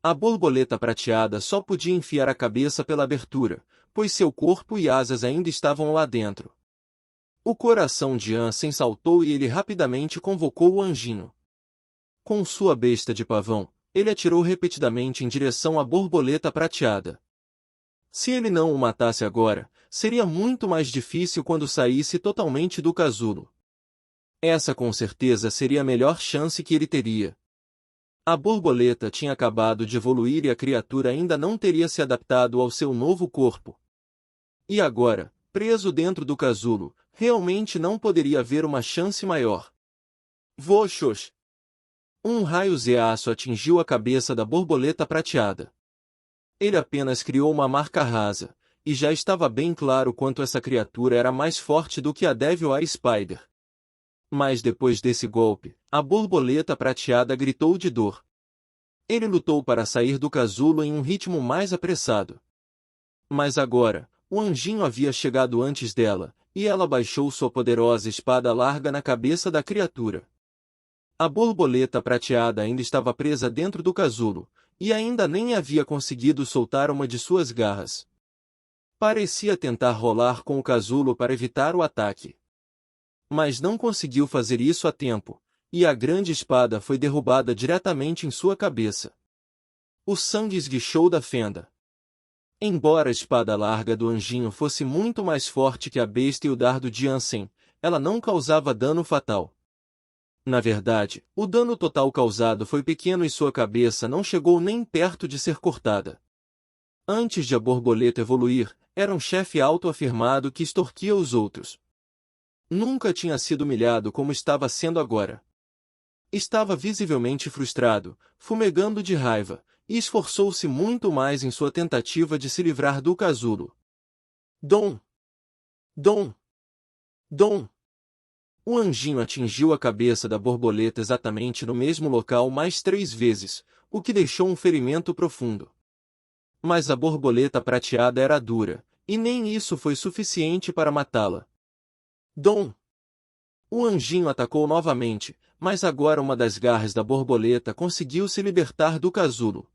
A borboleta prateada só podia enfiar a cabeça pela abertura, pois seu corpo e asas ainda estavam lá dentro. O coração de Ansem saltou e ele rapidamente convocou o anjinho. Com sua besta de pavão, ele atirou repetidamente em direção à borboleta prateada. Se ele não o matasse agora, seria muito mais difícil quando saísse totalmente do casulo. Essa com certeza seria a melhor chance que ele teria. A borboleta tinha acabado de evoluir e a criatura ainda não teria se adaptado ao seu novo corpo. E agora, preso dentro do casulo, realmente não poderia haver uma chance maior. Voxos! Um raio zeaço atingiu a cabeça da borboleta prateada. Ele apenas criou uma marca rasa, e já estava bem claro quanto essa criatura era mais forte do que a Devil Eye Spider. Mas depois desse golpe, a borboleta prateada gritou de dor. Ele lutou para sair do casulo em um ritmo mais apressado. Mas agora, o anjinho havia chegado antes dela, e ela baixou sua poderosa espada larga na cabeça da criatura. A borboleta prateada ainda estava presa dentro do casulo, e ainda nem havia conseguido soltar uma de suas garras. Parecia tentar rolar com o casulo para evitar o ataque. Mas não conseguiu fazer isso a tempo, e a grande espada foi derrubada diretamente em sua cabeça. O sangue esguichou da fenda. Embora a espada larga do anjinho fosse muito mais forte que a besta e o dardo de Ansem, ela não causava dano fatal. Na verdade, o dano total causado foi pequeno e sua cabeça não chegou nem perto de ser cortada. Antes de a borboleta evoluir, era um chefe autoafirmado que extorquia os outros. Nunca tinha sido humilhado como estava sendo agora. Estava visivelmente frustrado, fumegando de raiva, e esforçou-se muito mais em sua tentativa de se livrar do casulo. Dom! Dom! Dom! O anjinho atingiu a cabeça da borboleta exatamente no mesmo local mais 3 vezes, o que deixou um ferimento profundo. Mas a borboleta prateada era dura, e nem isso foi suficiente para matá-la. Dom! O anjinho atacou novamente, mas agora uma das garras da borboleta conseguiu se libertar do casulo.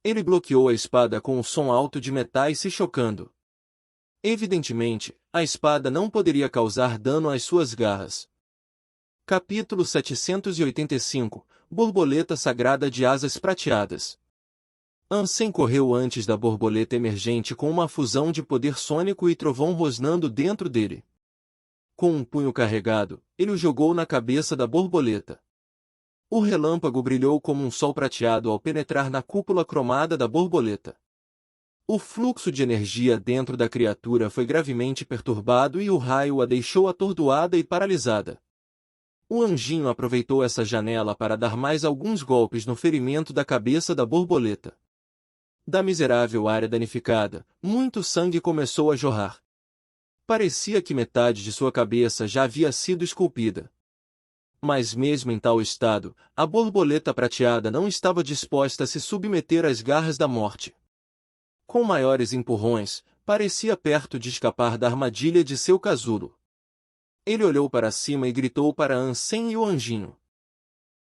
Ele bloqueou a espada com um som alto de metais se chocando. Evidentemente, a espada não poderia causar dano às suas garras. Capítulo 785 – Borboleta Sagrada de Asas Prateadas. Ansem correu antes da borboleta emergente com uma fusão de poder sônico e trovão rosnando dentro dele. Com um punho carregado, ele o jogou na cabeça da borboleta. O relâmpago brilhou como um sol prateado ao penetrar na cúpula cromada da borboleta. O fluxo de energia dentro da criatura foi gravemente perturbado e o raio a deixou atordoada e paralisada. O anjinho aproveitou essa janela para dar mais alguns golpes no ferimento da cabeça da borboleta. Da miserável área danificada, muito sangue começou a jorrar. Parecia que metade de sua cabeça já havia sido esculpida. Mas mesmo em tal estado, a borboleta prateada não estava disposta a se submeter às garras da morte. Com maiores empurrões, parecia perto de escapar da armadilha de seu casulo. Ele olhou para cima e gritou para Ansem e o anjinho.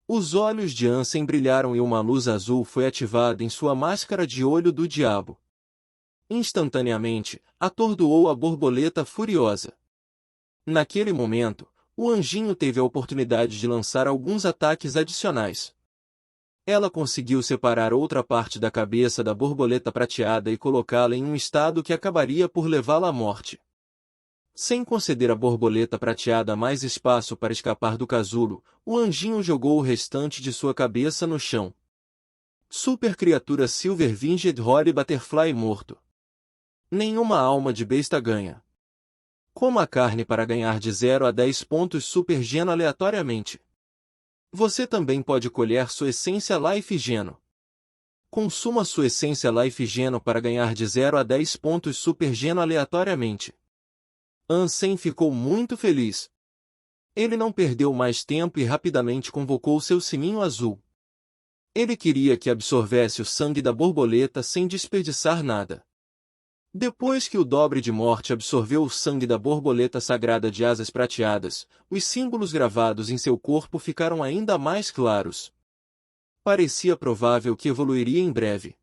Os olhos de Ansem brilharam e uma luz azul foi ativada em sua máscara de olho do diabo. Instantaneamente, atordoou a borboleta furiosa. Naquele momento, o anjinho teve a oportunidade de lançar alguns ataques adicionais. Ela conseguiu separar outra parte da cabeça da borboleta prateada e colocá-la em um estado que acabaria por levá-la à morte. Sem conceder à borboleta prateada mais espaço para escapar do casulo, o anjinho jogou o restante de sua cabeça no chão. Super criatura Silver Winged Holy Butterfly morto. Nenhuma alma de besta ganha. Coma a carne para ganhar de 0 a 10 pontos Super Geno aleatoriamente. Você também pode colher sua essência Life Geno. Consuma sua essência Life Geno para ganhar de 0 a 10 pontos Super Geno aleatoriamente. Ansem ficou muito feliz. Ele não perdeu mais tempo e rapidamente convocou seu sininho azul. Ele queria que absorvesse o sangue da borboleta sem desperdiçar nada. Depois que o Dobre de Morte absorveu o sangue da borboleta sagrada de asas prateadas, os símbolos gravados em seu corpo ficaram ainda mais claros. Parecia provável que evoluiria em breve.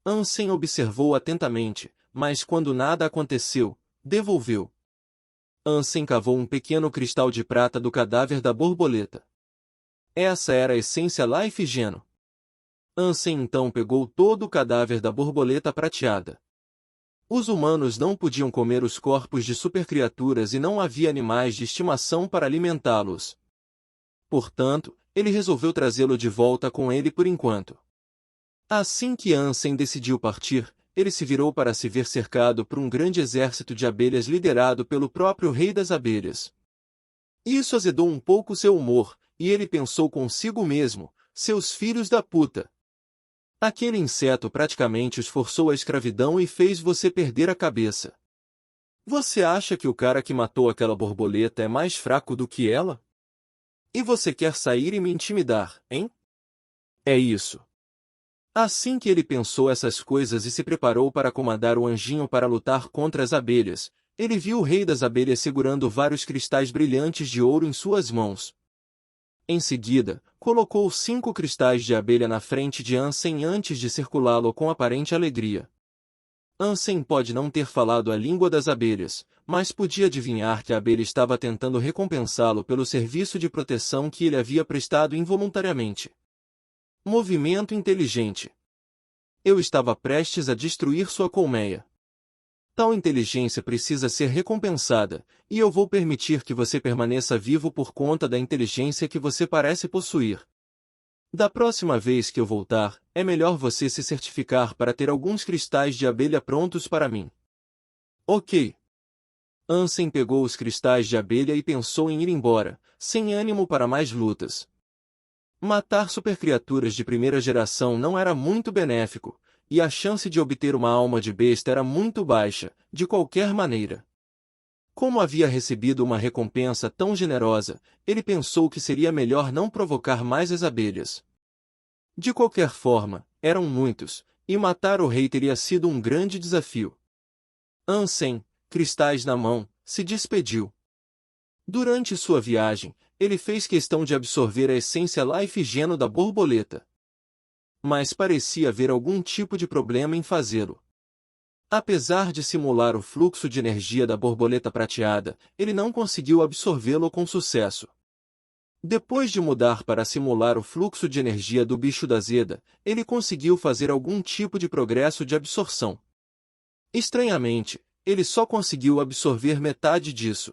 Ansem observou atentamente, mas quando nada aconteceu, devolveu. Ansem cavou um pequeno cristal de prata do cadáver da borboleta. Essa era a essência Life Geno. Ansem então pegou todo o cadáver da borboleta prateada. Os humanos não podiam comer os corpos de supercriaturas e não havia animais de estimação para alimentá-los. Portanto, ele resolveu trazê-lo de volta com ele por enquanto. Assim que Ansem decidiu partir, ele se virou para se ver cercado por um grande exército de abelhas liderado pelo próprio rei das abelhas. Isso azedou um pouco seu humor, e ele pensou consigo mesmo, seus filhos da puta. Aquele inseto praticamente os forçou à escravidão e fez você perder a cabeça. Você acha que o cara que matou aquela borboleta é mais fraco do que ela? E você quer sair e me intimidar, hein? É isso. Assim que ele pensou essas coisas e se preparou para comandar o anjinho para lutar contra as abelhas, ele viu o rei das abelhas segurando vários cristais brilhantes de ouro em suas mãos. Em seguida, colocou 5 cristais de abelha na frente de Ansem antes de circulá-lo com aparente alegria. Ansem pode não ter falado a língua das abelhas, mas podia adivinhar que a abelha estava tentando recompensá-lo pelo serviço de proteção que ele havia prestado involuntariamente. Movimento inteligente. Eu estava prestes a destruir sua colmeia. Tal inteligência precisa ser recompensada, e eu vou permitir que você permaneça vivo por conta da inteligência que você parece possuir. Da próxima vez que eu voltar, é melhor você se certificar para ter alguns cristais de abelha prontos para mim. Ok. Ansem pegou os cristais de abelha e pensou em ir embora, sem ânimo para mais lutas. Matar supercriaturas de primeira geração não era muito benéfico, e a chance de obter uma alma de besta era muito baixa, de qualquer maneira. Como havia recebido uma recompensa tão generosa, ele pensou que seria melhor não provocar mais as abelhas. De qualquer forma, eram muitos, e matar o rei teria sido um grande desafio. Ansem, cristais na mão, se despediu. Durante sua viagem, ele fez questão de absorver a essência Life Geno da borboleta. Mas parecia haver algum tipo de problema em fazê-lo. Apesar de simular o fluxo de energia da borboleta prateada, ele não conseguiu absorvê-lo com sucesso. Depois de mudar para simular o fluxo de energia do bicho da Zeda, ele conseguiu fazer algum tipo de progresso de absorção. Estranhamente, ele só conseguiu absorver metade disso.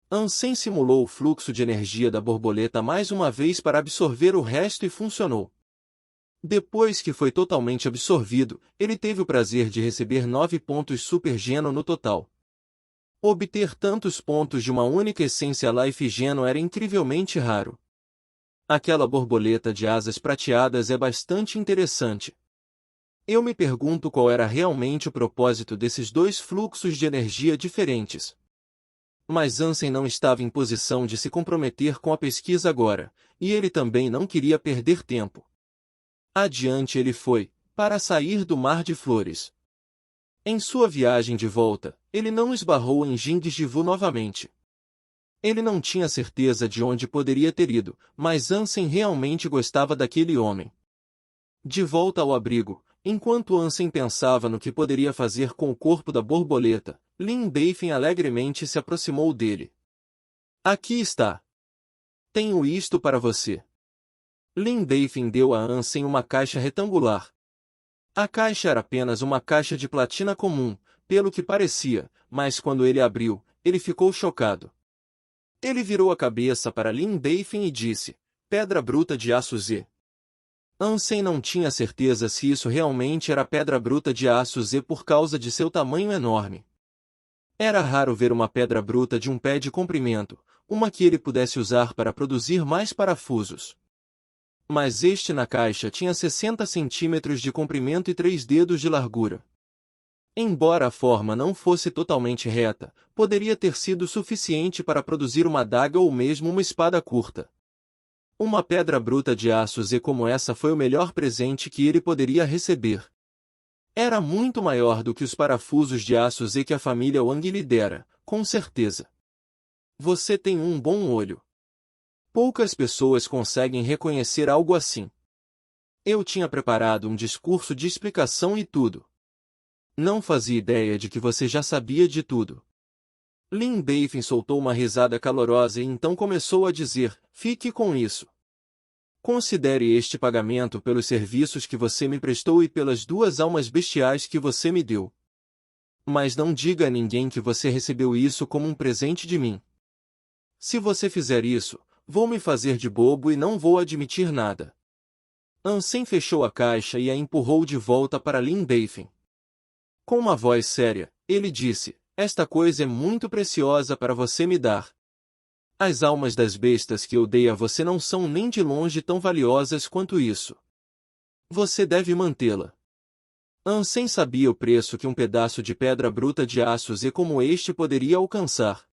Ansem simulou o fluxo de energia da borboleta mais uma vez para absorver o resto e funcionou. Depois que foi totalmente absorvido, ele teve o prazer de receber 9 pontos Super Geno no total. Obter tantos pontos de uma única essência Life Geno era incrivelmente raro. Aquela borboleta de asas prateadas é bastante interessante. Eu me pergunto qual era realmente o propósito desses dois fluxos de energia diferentes. Mas Ansem não estava em posição de se comprometer com a pesquisa agora, e ele também não queria perder tempo. Adiante ele foi, para sair do Mar de Flores. Em sua viagem de volta, ele não esbarrou em Jingdes de Vu novamente. Ele não tinha certeza de onde poderia ter ido, mas Ansem realmente gostava daquele homem. De volta ao abrigo, enquanto Ansem pensava no que poderia fazer com o corpo da borboleta, Lin Beifin alegremente se aproximou dele. Aqui está. Tenho isto para você. Lin Beifin deu a Ansem uma caixa retangular. A caixa era apenas uma caixa de platina comum, pelo que parecia, mas quando ele abriu, ele ficou chocado. Ele virou a cabeça para Lin Beifin e disse, pedra bruta de aço Z. Ansem não tinha certeza se isso realmente era pedra bruta de aço Z por causa de seu tamanho enorme. Era raro ver uma pedra bruta de um pé de comprimento, uma que ele pudesse usar para produzir mais parafusos. Mas este na caixa tinha 60 centímetros de comprimento e 3 dedos de largura. Embora a forma não fosse totalmente reta, poderia ter sido suficiente para produzir uma adaga ou mesmo uma espada curta. Uma pedra bruta de aço Z como essa foi o melhor presente que ele poderia receber. Era muito maior do que os parafusos de aço Z que a família Wang lhe dera, com certeza. Você tem um bom olho. Poucas pessoas conseguem reconhecer algo assim. Eu tinha preparado um discurso de explicação e tudo. Não fazia ideia de que você já sabia de tudo. Lin Beifeng soltou uma risada calorosa e então começou a dizer, fique com isso. Considere este pagamento pelos serviços que você me prestou e pelas 2 almas bestiais que você me deu. Mas não diga a ninguém que você recebeu isso como um presente de mim. Se você fizer isso, vou me fazer de bobo e não vou admitir nada. Ansem fechou a caixa e a empurrou de volta para Lin Beifeng. Com uma voz séria, ele disse, esta coisa é muito preciosa para você me dar. As almas das bestas que eu dei a você não são nem de longe tão valiosas quanto isso. Você deve mantê-la. Ansem sabia o preço que um pedaço de pedra bruta de aço Z como este poderia alcançar.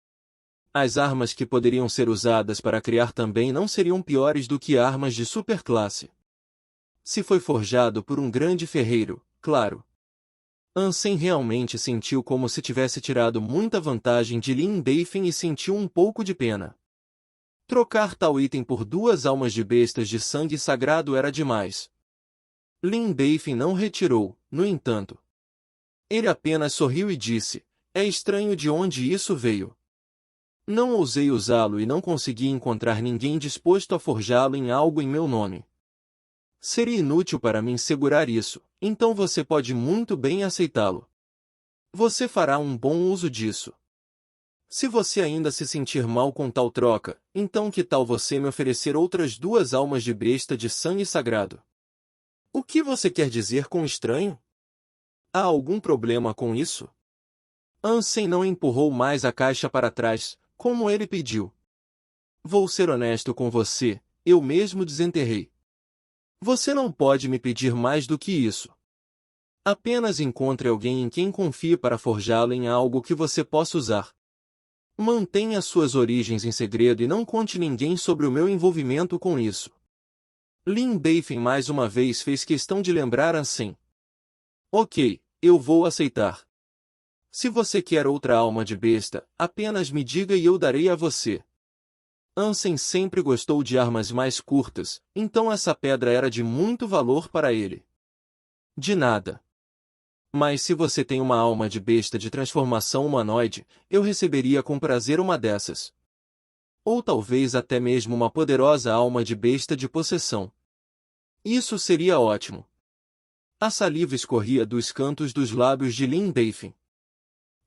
As armas que poderiam ser usadas para criar também não seriam piores do que armas de superclasse. Se foi forjado por um grande ferreiro, claro. Ansem realmente sentiu como se tivesse tirado muita vantagem de Lin Beifeng e sentiu um pouco de pena. Trocar tal item por 2 almas de bestas de sangue sagrado era demais. Lin Beifeng não retirou, no entanto. Ele apenas sorriu e disse, é estranho de onde isso veio. Não ousei usá-lo e não consegui encontrar ninguém disposto a forjá-lo em algo em meu nome. Seria inútil para mim segurar isso, então você pode muito bem aceitá-lo. Você fará um bom uso disso. Se você ainda se sentir mal com tal troca, então que tal você me oferecer outras 2 almas de besta de sangue sagrado? O que você quer dizer com estranho? Há algum problema com isso? Ansem não empurrou mais a caixa para trás, como ele pediu. Vou ser honesto com você, eu mesmo desenterrei. Você não pode me pedir mais do que isso. Apenas encontre alguém em quem confie para forjá-lo em algo que você possa usar. Mantenha suas origens em segredo e não conte ninguém sobre o meu envolvimento com isso. Lin Beifeng mais uma vez fez questão de lembrar Ansem. Ok, eu vou aceitar. Se você quer outra alma de besta, apenas me diga e eu darei a você. Ansem sempre gostou de armas mais curtas, então essa pedra era de muito valor para ele. De nada. Mas se você tem uma alma de besta de transformação humanoide, eu receberia com prazer uma dessas. Ou talvez até mesmo uma poderosa alma de besta de possessão. Isso seria ótimo. A saliva escorria dos cantos dos lábios de Lin Beifeng.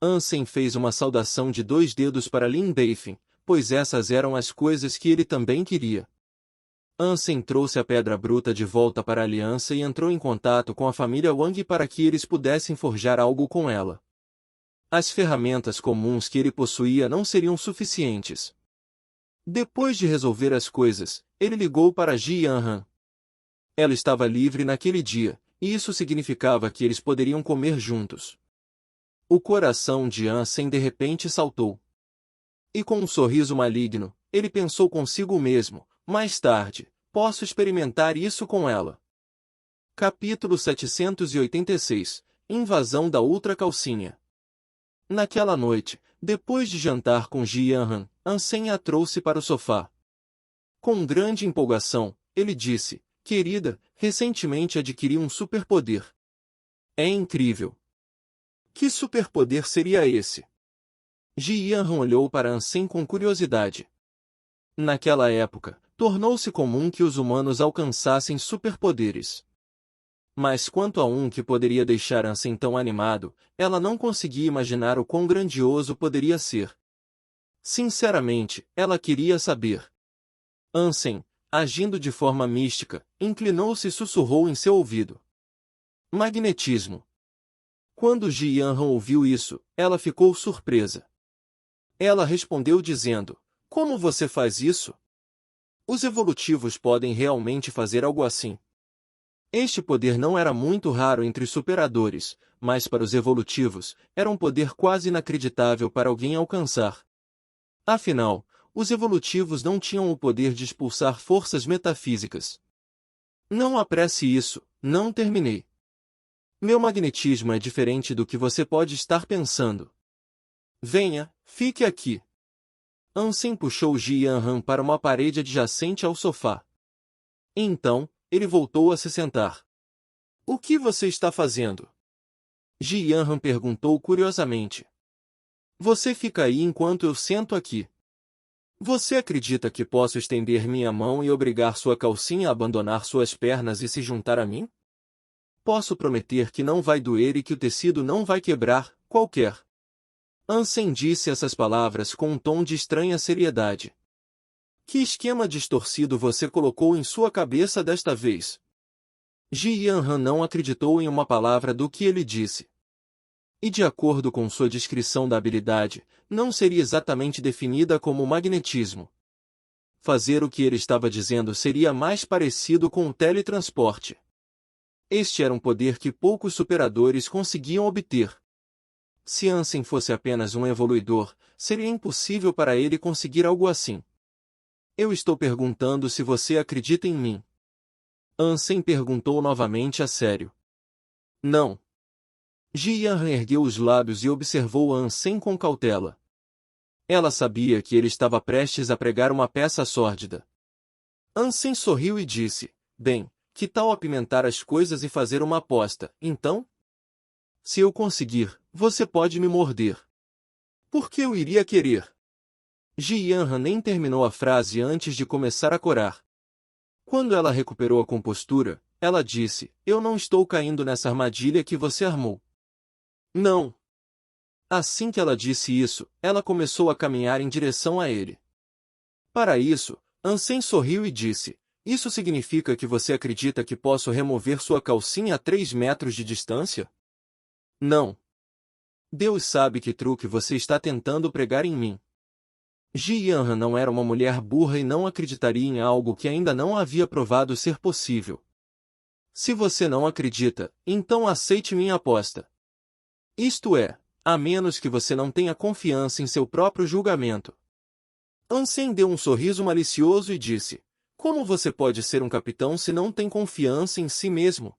Ansem fez uma saudação de 2 dedos para Lin Beifeng, pois essas eram as coisas que ele também queria. Ansem trouxe a pedra bruta de volta para a aliança e entrou em contato com a família Wang para que eles pudessem forjar algo com ela. As ferramentas comuns que ele possuía não seriam suficientes. Depois de resolver as coisas, ele ligou para Ji Yanran. Ela estava livre naquele dia, e isso significava que eles poderiam comer juntos. O coração de Ansem de repente saltou. E com um sorriso maligno, ele pensou consigo mesmo, mais tarde, posso experimentar isso com ela. Capítulo 786 Invasão da Ultra Calcinha. Naquela noite, depois de jantar com Ji Yanran, Ansem a trouxe para o sofá. Com grande empolgação, ele disse, querida, recentemente adquiri um superpoder. É incrível. Que superpoder seria esse? Ji Yanran olhou para Ansem com curiosidade. Naquela época, tornou-se comum que os humanos alcançassem superpoderes. Mas quanto a um que poderia deixar Ansem tão animado, ela não conseguia imaginar o quão grandioso poderia ser. Sinceramente, ela queria saber. Ansem, agindo de forma mística, inclinou-se e sussurrou em seu ouvido. Magnetismo. Quando Ji Yanran ouviu isso, ela ficou surpresa. Ela respondeu dizendo, como você faz isso? Os evolutivos podem realmente fazer algo assim. Este poder não era muito raro entre os superadores, mas para os evolutivos, era um poder quase inacreditável para alguém alcançar. Afinal, os evolutivos não tinham o poder de expulsar forças metafísicas. Não apresse isso, não terminei. Meu magnetismo é diferente do que você pode estar pensando. Venha, fique aqui. Ansem puxou Ji Yanran para uma parede adjacente ao sofá. Então, ele voltou a se sentar. O que você está fazendo? Ji Yanran perguntou curiosamente. Você fica aí enquanto eu sento aqui. Você acredita que posso estender minha mão e obrigar sua calcinha a abandonar suas pernas e se juntar a mim? Posso prometer que não vai doer e que o tecido não vai quebrar, qualquer. Ansem disse essas palavras com um tom de estranha seriedade. Que esquema distorcido você colocou em sua cabeça desta vez? Ji Yanran não acreditou em uma palavra do que ele disse. E de acordo com sua descrição da habilidade, não seria exatamente definida como magnetismo. Fazer o que ele estava dizendo seria mais parecido com o teletransporte. Este era um poder que poucos superadores conseguiam obter. Se Ansem fosse apenas um evoluidor, seria impossível para ele conseguir algo assim. Eu estou perguntando se você acredita em mim. Ansem perguntou novamente a sério. Não. Ji Yanran ergueu os lábios e observou Ansem com cautela. Ela sabia que ele estava prestes a pregar uma peça sórdida. Ansem sorriu e disse, bem, que tal apimentar as coisas e fazer uma aposta, então? Se eu conseguir, você pode me morder. Por que eu iria querer? Ji Yanran nem terminou a frase antes de começar a corar. Quando ela recuperou a compostura, ela disse, eu não estou caindo nessa armadilha que você armou. Não. Assim que ela disse isso, ela começou a caminhar em direção a ele. Para isso, Ansem sorriu e disse, isso significa que você acredita que posso remover sua calcinha a 3 metros de distância? Não. Deus sabe que truque você está tentando pregar em mim. Ji Yanran não era uma mulher burra e não acreditaria em algo que ainda não havia provado ser possível. Se você não acredita, então aceite minha aposta. Isto é, a menos que você não tenha confiança em seu próprio julgamento. Ansem deu um sorriso malicioso e disse, como você pode ser um capitão se não tem confiança em si mesmo?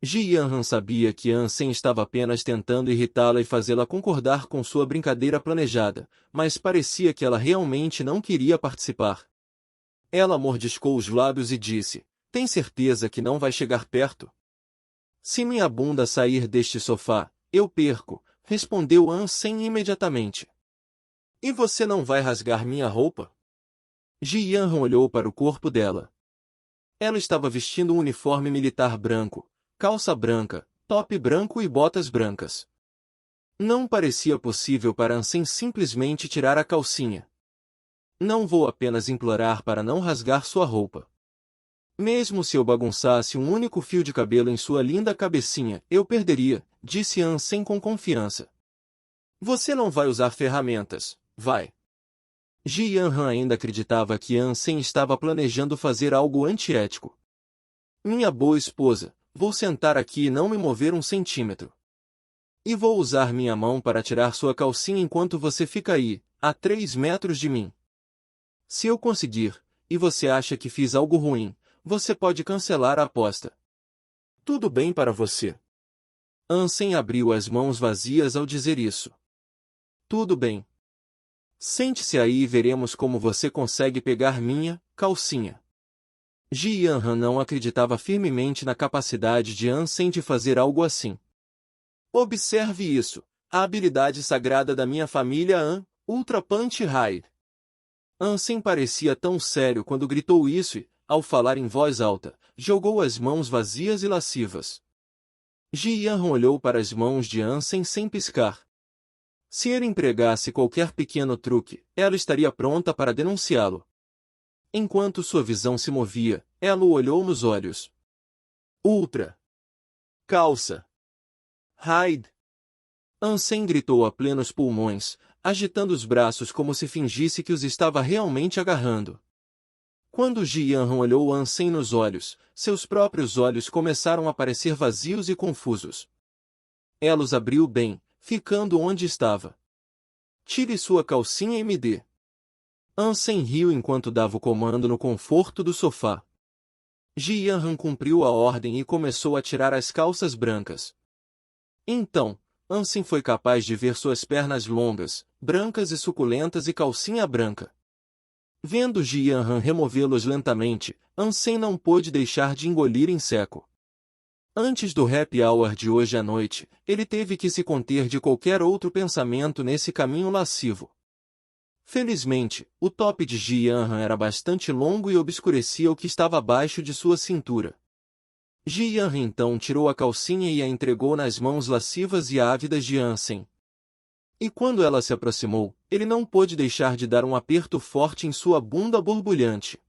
Ji Yanran sabia que Ansem estava apenas tentando irritá-la e fazê-la concordar com sua brincadeira planejada, mas parecia que ela realmente não queria participar. Ela mordiscou os lábios e disse, tem certeza que não vai chegar perto? Se minha bunda sair deste sofá, eu perco, respondeu Ansem imediatamente. E você não vai rasgar minha roupa? Ji Yanran olhou para o corpo dela. Ela estava vestindo um uniforme militar branco, calça branca, top branco e botas brancas. Não parecia possível para Ansem simplesmente tirar a calcinha. Não vou apenas implorar para não rasgar sua roupa. Mesmo se eu bagunçasse um único fio de cabelo em sua linda cabecinha, eu perderia, disse Ansem com confiança. Você não vai usar ferramentas, vai. Ji Yanran ainda acreditava que Ansem estava planejando fazer algo antiético. Minha boa esposa, vou sentar aqui e não me mover um centímetro. E vou usar minha mão para tirar sua calcinha enquanto você fica aí, a 3 metros de mim. Se eu conseguir, e você acha que fiz algo ruim, você pode cancelar a aposta. Tudo bem para você? Ansem abriu as mãos vazias ao dizer isso. Tudo bem. Sente-se aí e veremos como você consegue pegar minha calcinha. Ji Yanran não acreditava firmemente na capacidade de Ansem de fazer algo assim. Observe isso, a habilidade sagrada da minha família Ultra Punch Raid. Ansem parecia tão sério quando gritou isso e, ao falar em voz alta, jogou as mãos vazias e lascivas. Ji Yanran olhou para as mãos de Ansem sem piscar. Se ele empregasse qualquer pequeno truque, ela estaria pronta para denunciá-lo. Enquanto sua visão se movia, ela o olhou nos olhos. Ultra. Calça. Raid. Ansem gritou a plenos pulmões, agitando os braços como se fingisse que os estava realmente agarrando. Quando Ji Yanran olhou Ansem nos olhos, seus próprios olhos começaram a parecer vazios e confusos. Ela os abriu bem, ficando onde estava. Tire sua calcinha e me dê. Ansem riu enquanto dava o comando no conforto do sofá. Ji Yanran cumpriu a ordem e começou a tirar as calças brancas. Então, Ansem foi capaz de ver suas pernas longas, brancas e suculentas e calcinha branca. Vendo Ji Yanran removê-los lentamente, Ansem não pôde deixar de engolir em seco. Antes do happy hour de hoje à noite, ele teve que se conter de qualquer outro pensamento nesse caminho lascivo. Felizmente, o top de Ji Yanran era bastante longo e obscurecia o que estava abaixo de sua cintura. Ji Yanran então tirou a calcinha e a entregou nas mãos lascivas e ávidas de Ansem. E quando ela se aproximou, ele não pôde deixar de dar um aperto forte em sua bunda borbulhante.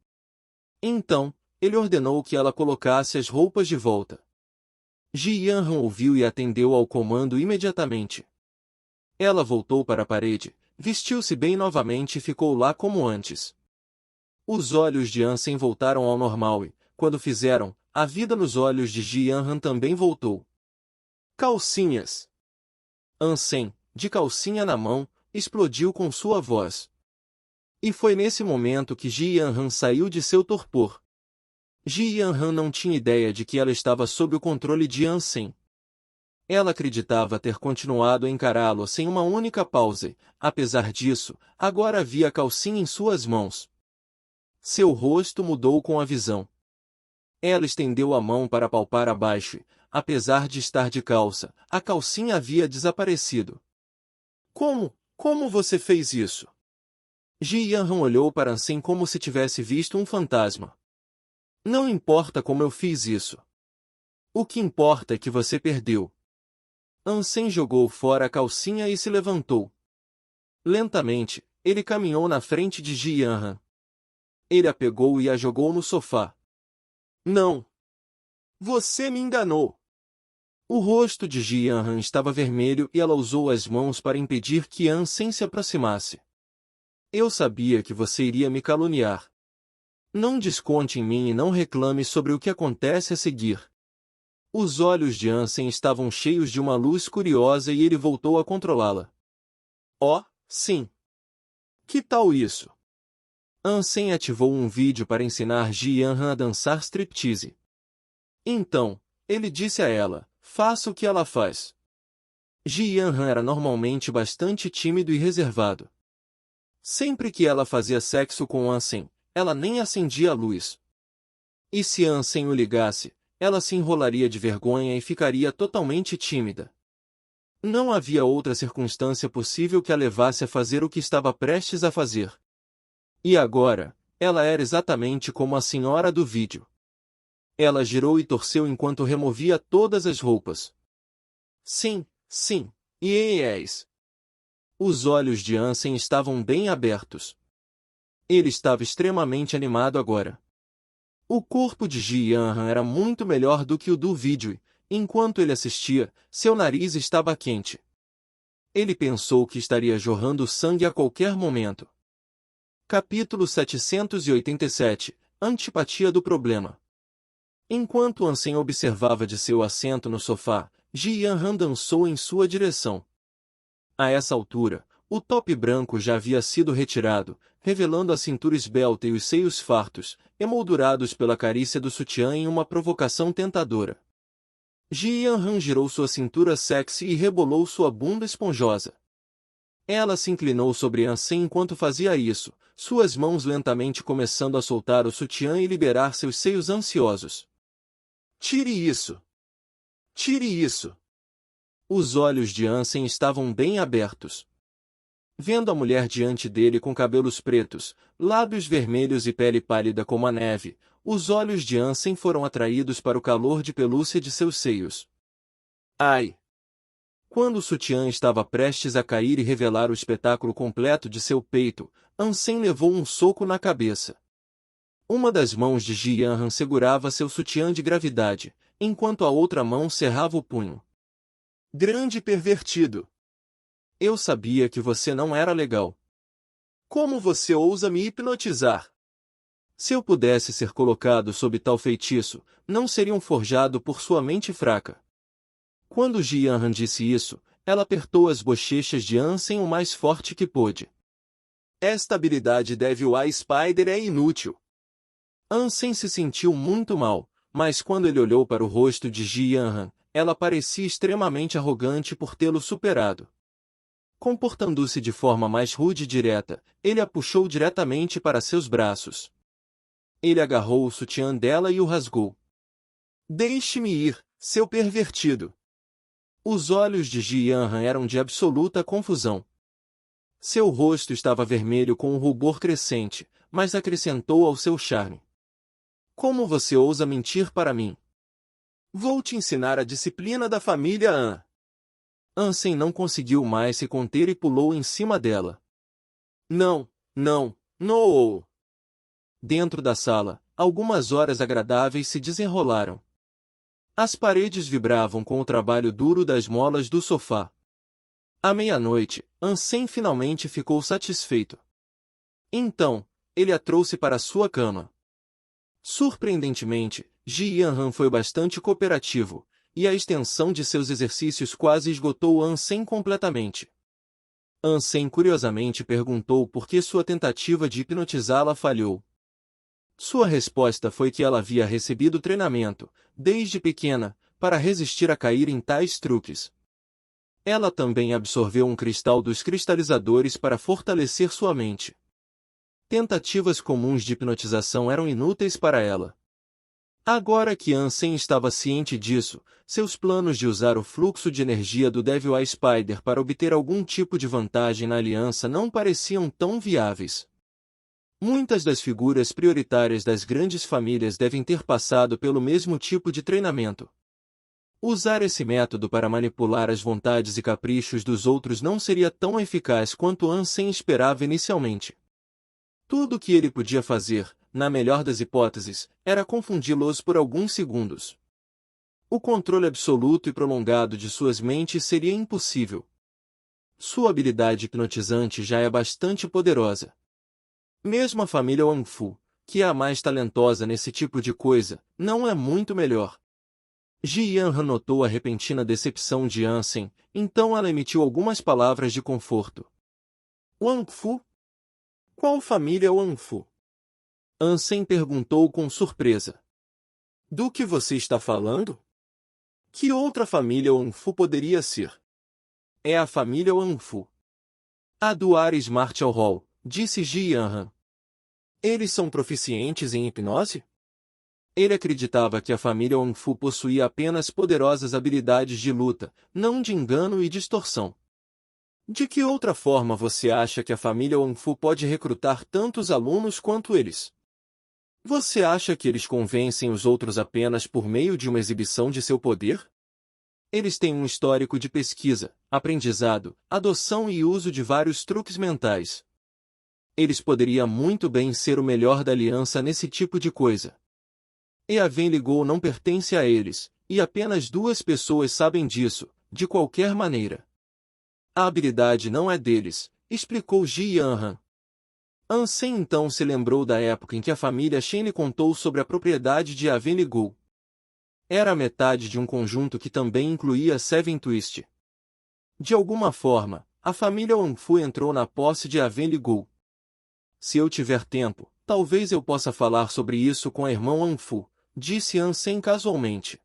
Então, ele ordenou que ela colocasse as roupas de volta. Ji Yanran ouviu e atendeu ao comando imediatamente. Ela voltou para a parede, vestiu-se bem novamente e ficou lá como antes. Os olhos de Ansem voltaram ao normal e, quando fizeram, a vida nos olhos de Ji Yanran também voltou. Calcinhas! Ansem, de calcinha na mão, explodiu com sua voz. E foi nesse momento que Ji Yanran saiu de seu torpor. Ji Yanran não tinha ideia de que ela estava sob o controle de Ansem. Ela acreditava ter continuado a encará-lo sem uma única pausa e, apesar disso, agora havia a calcinha em suas mãos. Seu rosto mudou com a visão. Ela estendeu a mão para palpar abaixo e, apesar de estar de calça, a calcinha havia desaparecido. Como você fez isso? Ji Yanran olhou para Ansem como se tivesse visto um fantasma. Não importa como eu fiz isso. O que importa é que você perdeu. Ansem jogou fora a calcinha e se levantou. Lentamente, ele caminhou na frente de Ji Yanran. Ele a pegou e a jogou no sofá. Não! Você me enganou! O rosto de Ji Yanran estava vermelho e ela usou as mãos para impedir que Ansem se aproximasse. Eu sabia que você iria me caluniar. Não desconte em mim e não reclame sobre o que acontece a seguir. Os olhos de Ansem estavam cheios de uma luz curiosa e ele voltou a controlá-la. Oh, sim! Que tal isso? Ansem ativou um vídeo para ensinar Ji Yanran a dançar striptease. Então, ele disse a ela, faça o que ela faz. Ji Yanran era normalmente bastante tímido e reservado. Sempre que ela fazia sexo com Ansem, ela nem acendia a luz. E se Ansem o ligasse, ela se enrolaria de vergonha e ficaria totalmente tímida. Não havia outra circunstância possível que a levasse a fazer o que estava prestes a fazer. E agora, ela era exatamente como a senhora do vídeo. Ela girou e torceu enquanto removia todas as roupas. Sim, yes. Os olhos de Ansem estavam bem abertos. Ele estava extremamente animado agora. O corpo de Ji Yanran era muito melhor do que o do vídeo e, enquanto ele assistia, seu nariz estava quente. Ele pensou que estaria jorrando sangue a qualquer momento. Capítulo 787 – Antipatia do problema. Enquanto Ansem observava de seu assento no sofá, Ji Yanran dançou em sua direção. A essa altura, o top branco já havia sido retirado, revelando a cintura esbelta e os seios fartos, emoldurados pela carícia do sutiã em uma provocação tentadora. Ji Yanran girou sua cintura sexy e rebolou sua bunda esponjosa. Ela se inclinou sobre Ansem enquanto fazia isso, suas mãos lentamente começando a soltar o sutiã e liberar seus seios ansiosos. Tire isso! Tire isso! Os olhos de Ansem estavam bem abertos. Vendo a mulher diante dele com cabelos pretos, lábios vermelhos e pele pálida como a neve, os olhos de Ansem foram atraídos para o calor de pelúcia de seus seios. Ai! Quando o sutiã estava prestes a cair e revelar o espetáculo completo de seu peito, Ansem levou um soco na cabeça. Uma das mãos de Ji Yanran segurava seu sutiã de gravidade, enquanto a outra mão cerrava o punho. Grande pervertido! Eu sabia que você não era legal. Como você ousa me hipnotizar? Se eu pudesse ser colocado sob tal feitiço, não seria um forjado por sua mente fraca. Quando Ji Yanran disse isso, ela apertou as bochechas de Ansem o mais forte que pôde. Esta habilidade Devil Eye Spider é inútil. Ansem se sentiu muito mal, mas quando ele olhou para o rosto de Ji Yanran, ela parecia extremamente arrogante por tê-lo superado. Comportando-se de forma mais rude e direta, ele a puxou diretamente para seus braços. Ele agarrou o sutiã dela e o rasgou. Deixe-me ir, seu pervertido! Os olhos de Ji Yanran eram de absoluta confusão. Seu rosto estava vermelho com um rubor crescente, mas acrescentou ao seu charme. Como você ousa mentir para mim? Vou te ensinar a disciplina da família An. Ansem não conseguiu mais se conter e pulou em cima dela. Não, não, não! Dentro da sala, algumas horas agradáveis se desenrolaram. As paredes vibravam com o trabalho duro das molas do sofá. À meia-noite, Ansem finalmente ficou satisfeito. Então, ele a trouxe para sua cama. Surpreendentemente, Ji Yanran foi bastante cooperativo, e a extensão de seus exercícios quase esgotou Ansem completamente. Ansem curiosamente perguntou por que sua tentativa de hipnotizá-la falhou. Sua resposta foi que ela havia recebido treinamento, desde pequena, para resistir a cair em tais truques. Ela também absorveu um cristal dos cristalizadores para fortalecer sua mente. Tentativas comuns de hipnotização eram inúteis para ela. Agora que Ansem estava ciente disso, seus planos de usar o fluxo de energia do Devil Eye Spider para obter algum tipo de vantagem na aliança não pareciam tão viáveis. Muitas das figuras prioritárias das grandes famílias devem ter passado pelo mesmo tipo de treinamento. Usar esse método para manipular as vontades e caprichos dos outros não seria tão eficaz quanto Ansem esperava inicialmente. Tudo o que ele podia fazer, na melhor das hipóteses, era confundi-los por alguns segundos. O controle absoluto e prolongado de suas mentes seria impossível. Sua habilidade hipnotizante já é bastante poderosa. Mesmo a família Wangfu, que é a mais talentosa nesse tipo de coisa, não é muito melhor. Ji Yanran notou a repentina decepção de Ansem, então ela emitiu algumas palavras de conforto. Wangfu? Qual família Wangfu? Ansem perguntou com surpresa. Do que você está falando? Que outra família Wangfu poderia ser? É a família Wangfu. A do Ares Martial Hall, disse Ji Yanran. Eles são proficientes em hipnose? Ele acreditava que a família Wangfu possuía apenas poderosas habilidades de luta, não de engano e distorção. De que outra forma você acha que a família Wangfu pode recrutar tantos alunos quanto eles? Você acha que eles convencem os outros apenas por meio de uma exibição de seu poder? Eles têm um histórico de pesquisa, aprendizado, adoção e uso de vários truques mentais. Eles poderiam muito bem ser o melhor da aliança nesse tipo de coisa. E a Venligou não pertence a eles, e apenas 2 pessoas sabem disso, de qualquer maneira. A habilidade não é deles, explicou Ji Yanran. Ansem então se lembrou da época em que a família Shen lhe contou sobre a propriedade de Avenligou. Era a metade de um conjunto que também incluía Seven Twist. De alguma forma, a família Wangfu entrou na posse de Avenligou. Se eu tiver tempo, talvez eu possa falar sobre isso com a irmã Wangfu, disse Ansem casualmente.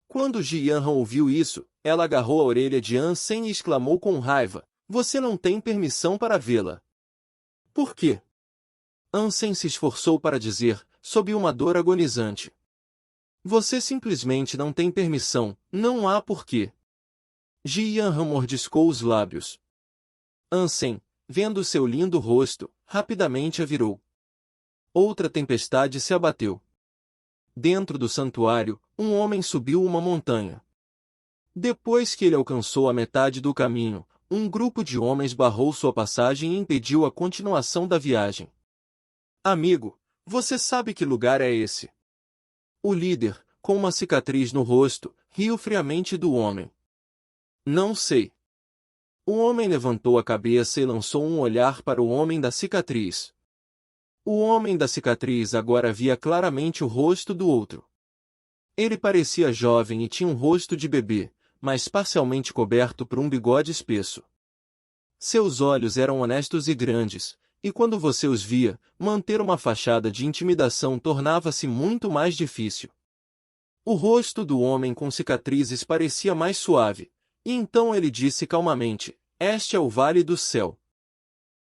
Quando Ji Yanran ouviu isso, ela agarrou a orelha de Ansem e exclamou com raiva, você não tem permissão para vê-la. Por quê? Ansem se esforçou para dizer, sob uma dor agonizante. Você simplesmente não tem permissão, não há porquê. Ji Yanran mordiscou os lábios. Ansem, vendo seu lindo rosto, rapidamente a virou. Outra tempestade se abateu. Dentro do santuário, um homem subiu uma montanha. Depois que ele alcançou a metade do caminho, um grupo de homens barrou sua passagem e impediu a continuação da viagem. Amigo, você sabe que lugar é esse? O líder, com uma cicatriz no rosto, riu friamente do homem. Não sei. O homem levantou a cabeça e lançou um olhar para o homem da cicatriz. O homem da cicatriz agora via claramente o rosto do outro. Ele parecia jovem e tinha um rosto de bebê, mas parcialmente coberto por um bigode espesso. Seus olhos eram honestos e grandes, e quando você os via, manter uma fachada de intimidação tornava-se muito mais difícil. O rosto do homem com cicatrizes parecia mais suave, e então ele disse calmamente: Este é o Vale do Céu.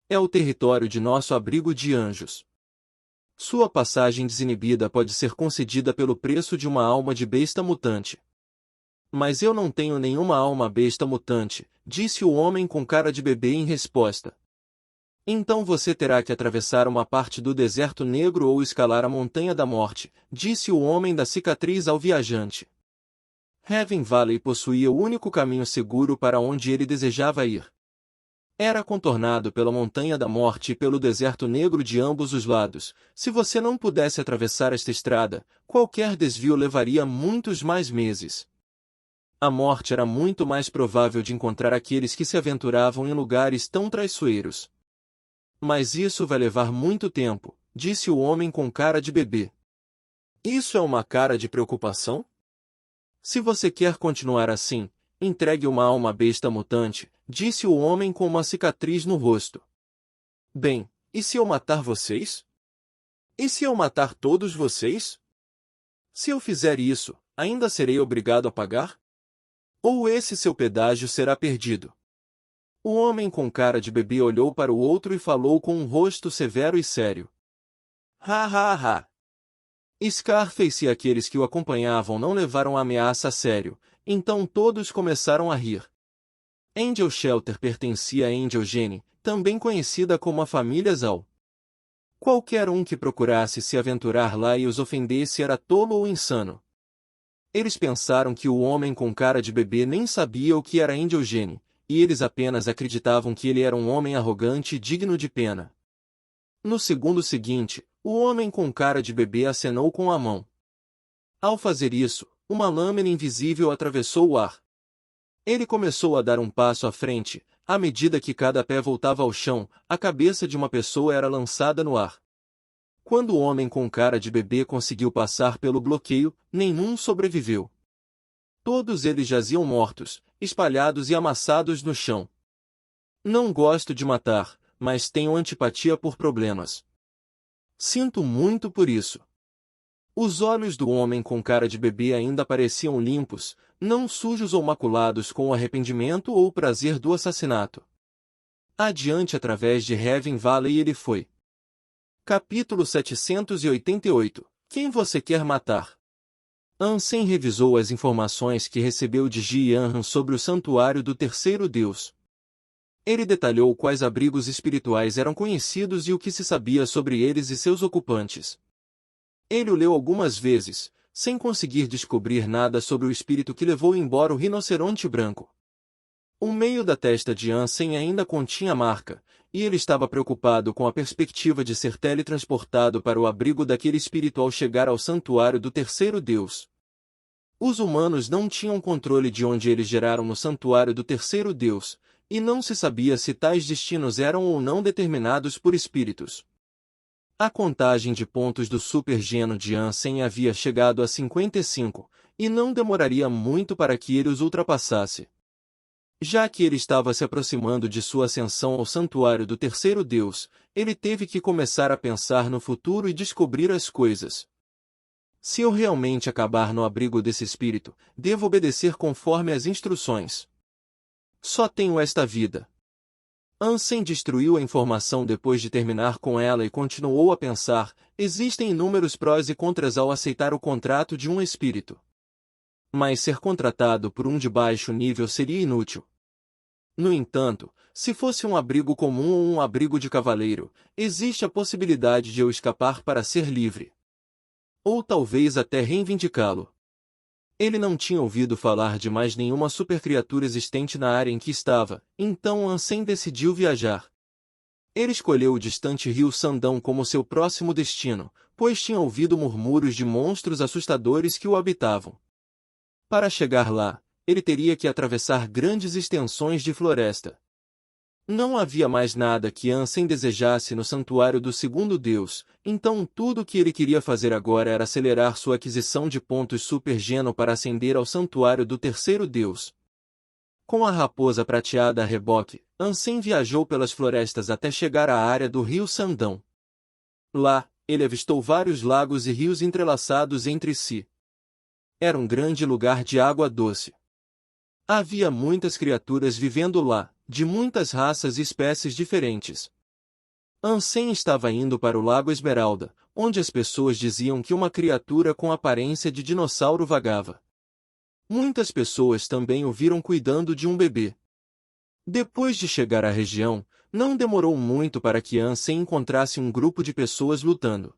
É o território de nosso abrigo de anjos. Sua passagem desinibida pode ser concedida pelo preço de uma alma de besta mutante. Mas eu não tenho nenhuma alma besta mutante, disse o homem com cara de bebê em resposta. Então você terá que atravessar uma parte do deserto negro ou escalar a montanha da morte, disse o homem da cicatriz ao viajante. Raven Valley possuía o único caminho seguro para onde ele desejava ir. Era contornado pela montanha da morte e pelo deserto negro de ambos os lados. Se você não pudesse atravessar esta estrada, qualquer desvio levaria muitos mais meses. A morte era muito mais provável de encontrar aqueles que se aventuravam em lugares tão traiçoeiros. Mas isso vai levar muito tempo, disse o homem com cara de bebê. Isso é uma cara de preocupação? Se você quer continuar assim, entregue uma alma besta mutante, disse o homem com uma cicatriz no rosto. Bem, e se eu matar vocês? E se eu matar todos vocês? Se eu fizer isso, ainda serei obrigado a pagar? Ou esse seu pedágio será perdido? O homem com cara de bebê olhou para o outro e falou com um rosto severo e sério. Ha ha ha! Scarface e aqueles que o acompanhavam não levaram a ameaça a sério, então todos começaram a rir. Angel Shelter pertencia a Angel Gene, também conhecida como a família Zal. Qualquer um que procurasse se aventurar lá e os ofendesse era tolo ou insano. Eles pensaram que o homem com cara de bebê nem sabia o que era Angel Gene, e eles apenas acreditavam que ele era um homem arrogante e digno de pena. No segundo seguinte, o homem com cara de bebê acenou com a mão. Ao fazer isso, uma lâmina invisível atravessou o ar. Ele começou a dar um passo à frente, à medida que cada pé voltava ao chão, a cabeça de uma pessoa era lançada no ar. Quando o homem com cara de bebê conseguiu passar pelo bloqueio, nenhum sobreviveu. Todos eles jaziam mortos, espalhados e amassados no chão. Não gosto de matar, mas tenho antipatia por problemas. Sinto muito por isso. Os olhos do homem com cara de bebê ainda pareciam limpos, não sujos ou maculados com o arrependimento ou o prazer do assassinato. Adiante através de Raven Valley ele foi. Capítulo 788. Quem você quer matar? Ansem revisou as informações que recebeu de Ji Yanran sobre o santuário do terceiro deus. Ele detalhou quais abrigos espirituais eram conhecidos e o que se sabia sobre eles e seus ocupantes. Ele o leu algumas vezes, sem conseguir descobrir nada sobre o espírito que levou embora o rinoceronte branco. O meio da testa de Ansem ainda continha marca, e ele estava preocupado com a perspectiva de ser teletransportado para o abrigo daquele espírito ao chegar ao santuário do terceiro deus. Os humanos não tinham controle de onde eles geraram no santuário do terceiro deus, e não se sabia se tais destinos eram ou não determinados por espíritos. A contagem de pontos do super-geno de Ansem havia chegado a 55, e não demoraria muito para que ele os ultrapassasse. Já que ele estava se aproximando de sua ascensão ao santuário do terceiro deus, ele teve que começar a pensar no futuro e descobrir as coisas. Se eu realmente acabar no abrigo desse espírito, devo obedecer conforme as instruções. Só tenho esta vida. Ansem destruiu a informação depois de terminar com ela e continuou a pensar: existem inúmeros prós e contras ao aceitar o contrato de um espírito. Mas ser contratado por um de baixo nível seria inútil. No entanto, se fosse um abrigo comum ou um abrigo de cavaleiro, existe a possibilidade de eu escapar para ser livre. Ou talvez até reivindicá-lo. Ele não tinha ouvido falar de mais nenhuma supercriatura existente na área em que estava, então Ansem decidiu viajar. Ele escolheu o distante rio Sandão como seu próximo destino, pois tinha ouvido murmúrios de monstros assustadores que o habitavam. Para chegar lá, ele teria que atravessar grandes extensões de floresta. Não havia mais nada que Ansem desejasse no santuário do segundo deus, então tudo o que ele queria fazer agora era acelerar sua aquisição de pontos super-geno para ascender ao santuário do terceiro deus. Com a raposa prateada a reboque, Ansem viajou pelas florestas até chegar à área do rio Sandão. Lá, ele avistou vários lagos e rios entrelaçados entre si. Era um grande lugar de água doce. Havia muitas criaturas vivendo lá, de muitas raças e espécies diferentes. Ansem estava indo para o Lago Esmeralda, onde as pessoas diziam que uma criatura com aparência de dinossauro vagava. Muitas pessoas também o viram cuidando de um bebê. Depois de chegar à região, não demorou muito para que Ansem encontrasse um grupo de pessoas lutando.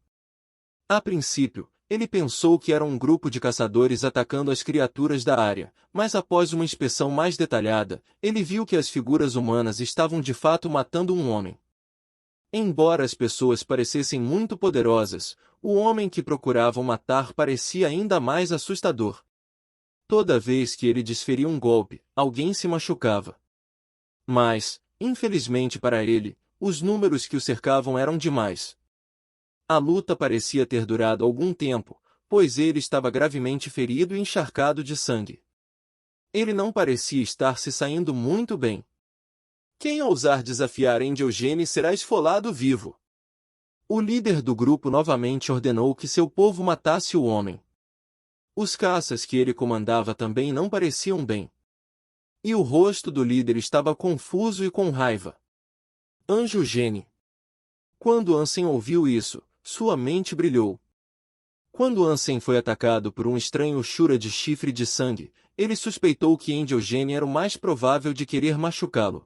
A princípio, ele pensou que era um grupo de caçadores atacando as criaturas da área, mas após uma inspeção mais detalhada, ele viu que as figuras humanas estavam de fato matando um homem. Embora as pessoas parecessem muito poderosas, o homem que procuravam matar parecia ainda mais assustador. Toda vez que ele desferia um golpe, alguém se machucava. Mas, infelizmente para ele, os números que o cercavam eram demais. A luta parecia ter durado algum tempo, pois ele estava gravemente ferido e encharcado de sangue. Ele não parecia estar se saindo muito bem. Quem ousar desafiar Angel Gene será esfolado vivo. O líder do grupo novamente ordenou que seu povo matasse o homem. Os caças que ele comandava também não pareciam bem. E o rosto do líder estava confuso e com raiva. Anjo Gene. Quando Ansem ouviu isso, sua mente brilhou. Quando Ansem foi atacado por um estranho Shura de chifre de sangue, ele suspeitou que Angel Gene era o mais provável de querer machucá-lo.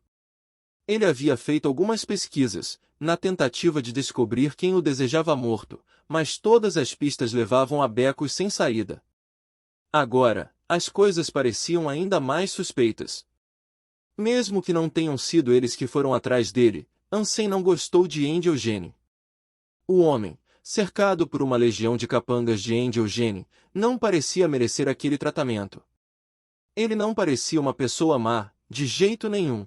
Ele havia feito algumas pesquisas, na tentativa de descobrir quem o desejava morto, mas todas as pistas levavam a becos sem saída. Agora, as coisas pareciam ainda mais suspeitas. Mesmo que não tenham sido eles que foram atrás dele, Ansem não gostou de Angel Gene. O homem, cercado por uma legião de capangas de Angel Gene, não parecia merecer aquele tratamento. Ele não parecia uma pessoa má, de jeito nenhum.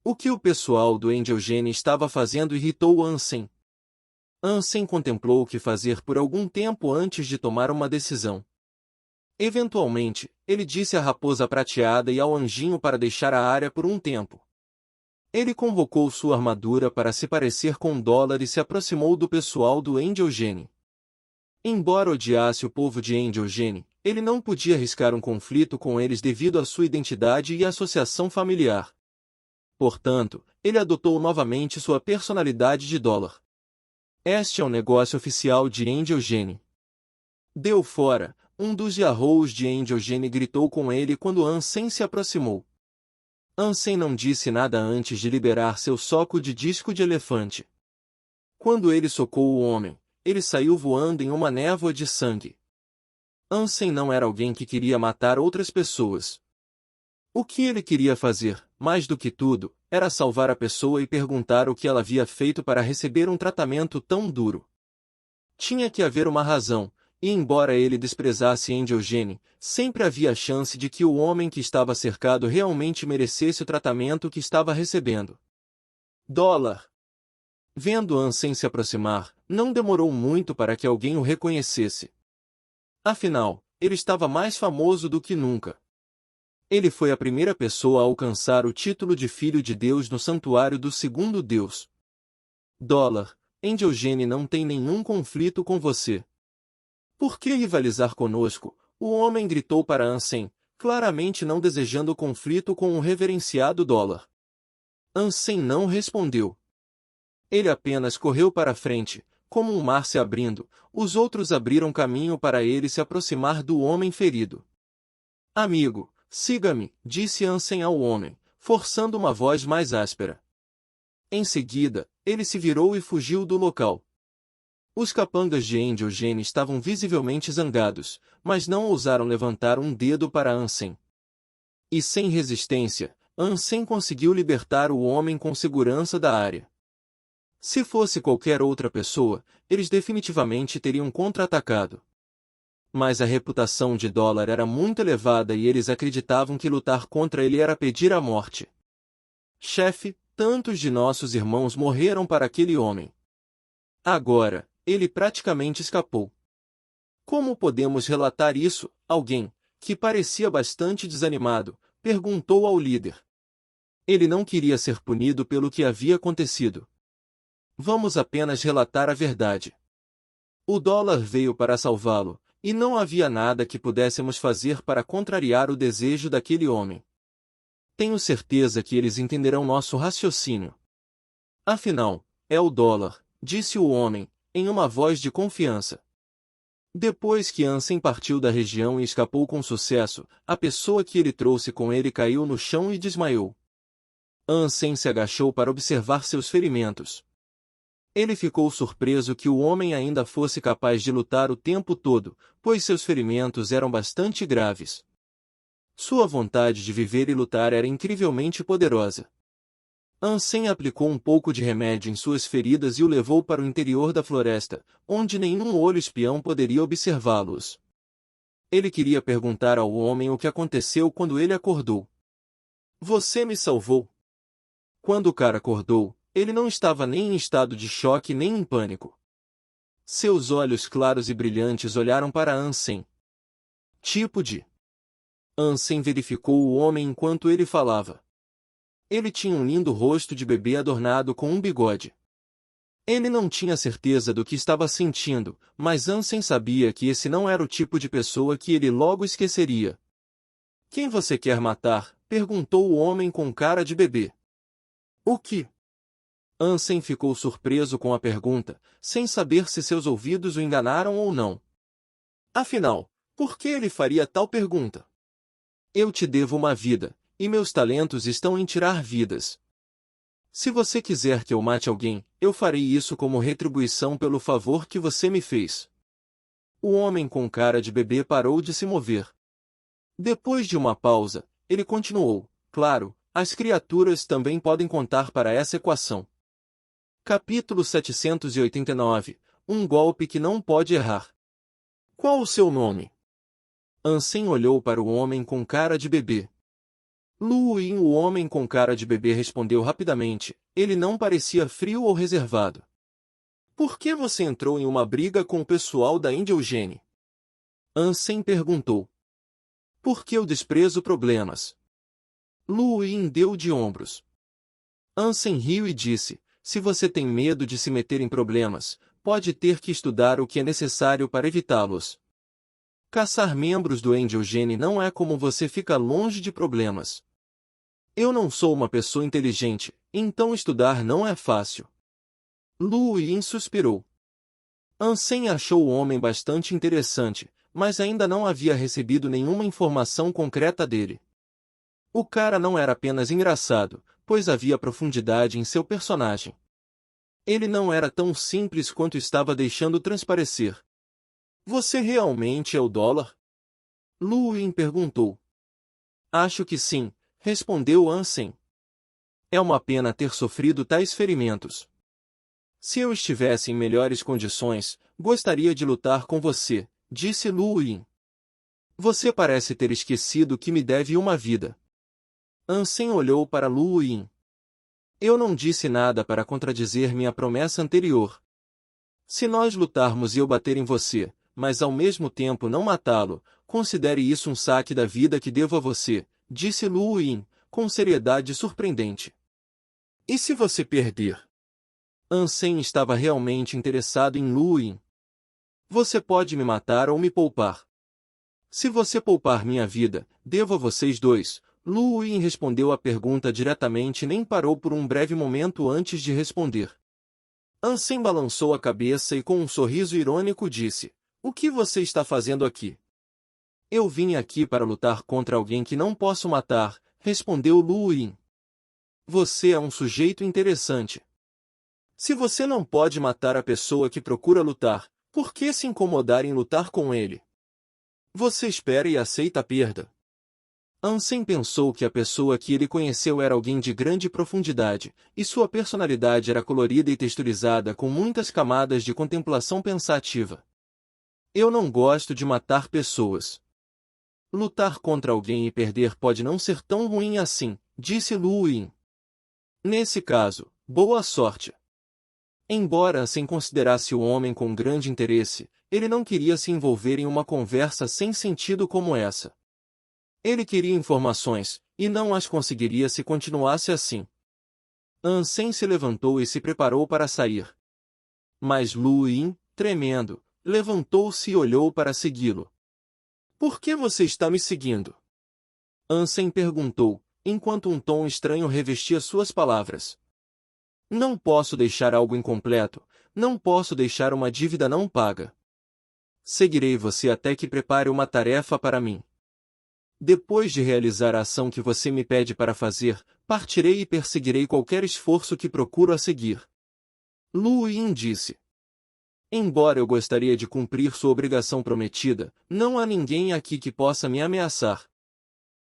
O que o pessoal do Angel Gene estava fazendo irritou Ansem. Ansem contemplou o que fazer por algum tempo antes de tomar uma decisão. Eventualmente, ele disse à Raposa Prateada e ao Anjinho para deixar a área por um tempo. Ele convocou sua armadura para se parecer com Dólar e se aproximou do pessoal do Angel Gene. Embora odiasse o povo de Angel Gene, ele não podia arriscar um conflito com eles devido à sua identidade e associação familiar. Portanto, ele adotou novamente sua personalidade de Dólar. Este é o negócio oficial de Angel Gene. Deu fora, um dos Yarrows de Angel Gene gritou com ele quando Ansem se aproximou. Ansem não disse nada antes de liberar seu soco de disco de elefante. Quando ele socou o homem, ele saiu voando em uma névoa de sangue. Ansem não era alguém que queria matar outras pessoas. O que ele queria fazer, mais do que tudo, era salvar a pessoa e perguntar o que ela havia feito para receber um tratamento tão duro. Tinha que haver uma razão, e embora ele desprezasse Angel Gene, sempre havia a chance de que o homem que estava cercado realmente merecesse o tratamento que estava recebendo. Dólar. Vendo Ansem se aproximar, não demorou muito para que alguém o reconhecesse. Afinal, ele estava mais famoso do que nunca. Ele foi a primeira pessoa a alcançar o título de Filho de Deus no Santuário do Segundo Deus. Dólar, Angel Gene não tem nenhum conflito com você. Por que rivalizar conosco? O homem gritou para Ansem, claramente não desejando conflito com o reverenciado Dólar. Ansem não respondeu. Ele apenas correu para frente, como um mar se abrindo, os outros abriram caminho para ele se aproximar do homem ferido. Amigo, siga-me, disse Ansem ao homem, forçando uma voz mais áspera. Em seguida, ele se virou e fugiu do local. Os capangas de Angel Gene estavam visivelmente zangados, mas não ousaram levantar um dedo para Ansem. E sem resistência, Ansem conseguiu libertar o homem com segurança da área. Se fosse qualquer outra pessoa, eles definitivamente teriam contra-atacado. Mas a reputação de Dólar era muito elevada e eles acreditavam que lutar contra ele era pedir a morte. Chefe, tantos de nossos irmãos morreram para aquele homem. Agora, ele praticamente escapou. Como podemos relatar isso? Alguém, que parecia bastante desanimado, perguntou ao líder. Ele não queria ser punido pelo que havia acontecido. Vamos apenas relatar a verdade. O dólar veio para salvá-lo, e não havia nada que pudéssemos fazer para contrariar o desejo daquele homem. Tenho certeza que eles entenderão nosso raciocínio. Afinal, é o dólar, disse o homem, em uma voz de confiança. Depois que Ansem partiu da região e escapou com sucesso, a pessoa que ele trouxe com ele caiu no chão e desmaiou. Ansem se agachou para observar seus ferimentos. Ele ficou surpreso que o homem ainda fosse capaz de lutar o tempo todo, pois seus ferimentos eram bastante graves. Sua vontade de viver e lutar era incrivelmente poderosa. Ansem aplicou um pouco de remédio em suas feridas e o levou para o interior da floresta, onde nenhum olho espião poderia observá-los. Ele queria perguntar ao homem o que aconteceu quando ele acordou. Você me salvou. Quando o cara acordou, ele não estava nem em estado de choque nem em pânico. Seus olhos claros e brilhantes olharam para Ansem. Tipo de... Ansem verificou o homem enquanto ele falava. Ele tinha um lindo rosto de bebê adornado com um bigode. Ele não tinha certeza do que estava sentindo, mas Ansem sabia que esse não era o tipo de pessoa que ele logo esqueceria. Quem você quer matar? Perguntou o homem com cara de bebê. O que? Ansem ficou surpreso com a pergunta, sem saber se seus ouvidos o enganaram ou não. Afinal, por que ele faria tal pergunta? Eu te devo uma vida, e meus talentos estão em tirar vidas. Se você quiser que eu mate alguém, eu farei isso como retribuição pelo favor que você me fez. O homem com cara de bebê parou de se mover. Depois de uma pausa, ele continuou. Claro, as criaturas também podem contar para essa equação. Capítulo 789. Um golpe que não pode errar. Qual o seu nome? Ansem olhou para o homem com cara de bebê. Luin, o homem com cara de bebê, respondeu rapidamente. Ele não parecia frio ou reservado. Por que você entrou em uma briga com o pessoal da Angel Gene? Ansem perguntou. Porque eu desprezo problemas. Luin deu de ombros. Ansem riu e disse, se você tem medo de se meter em problemas, pode ter que estudar o que é necessário para evitá-los. Caçar membros do Angel Gene não é como você fica longe de problemas. Eu não sou uma pessoa inteligente, então estudar não é fácil. Luin suspirou. Ansem achou o homem bastante interessante, mas ainda não havia recebido nenhuma informação concreta dele. O cara não era apenas engraçado, pois havia profundidade em seu personagem. Ele não era tão simples quanto estava deixando transparecer. Você realmente é o dólar? Luin perguntou. Acho que sim, respondeu Ansem. É uma pena ter sofrido tais ferimentos. Se eu estivesse em melhores condições, gostaria de lutar com você, disse Luin. Você parece ter esquecido que me deve uma vida. Ansem olhou para Luin. Eu não disse nada para contradizer minha promessa anterior. Se nós lutarmos e eu bater em você, mas ao mesmo tempo não matá-lo, considere isso um saque da vida que devo a você, disse Luin, com seriedade surpreendente. E se você perder? Ansem estava realmente interessado em Luin. Você pode me matar ou me poupar. Se você poupar minha vida, devo a vocês dois. Luin respondeu a pergunta diretamente e nem parou por um breve momento antes de responder. Ansem balançou a cabeça e com um sorriso irônico disse, o que você está fazendo aqui? Eu vim aqui para lutar contra alguém que não posso matar, respondeu Luin. Você é um sujeito interessante. Se você não pode matar a pessoa que procura lutar, por que se incomodar em lutar com ele? Você espera e aceita a perda. Ansem pensou que a pessoa que ele conheceu era alguém de grande profundidade, e sua personalidade era colorida e texturizada com muitas camadas de contemplação pensativa. Eu não gosto de matar pessoas. Lutar contra alguém e perder pode não ser tão ruim assim, disse Luin. Nesse caso, boa sorte. Embora Ansem considerasse o homem com grande interesse, ele não queria se envolver em uma conversa sem sentido como essa. Ele queria informações, e não as conseguiria se continuasse assim. Ansem se levantou e se preparou para sair. Mas Lu Yin, tremendo, levantou-se e olhou para segui-lo. Por que você está me seguindo? Ansem perguntou, enquanto um tom estranho revestia suas palavras. Não posso deixar algo incompleto, não posso deixar uma dívida não paga. Seguirei você até que prepare uma tarefa para mim. Depois de realizar a ação que você me pede para fazer, partirei e perseguirei qualquer esforço que procuro a seguir. Lu Yin disse. Embora eu gostaria de cumprir sua obrigação prometida, não há ninguém aqui que possa me ameaçar.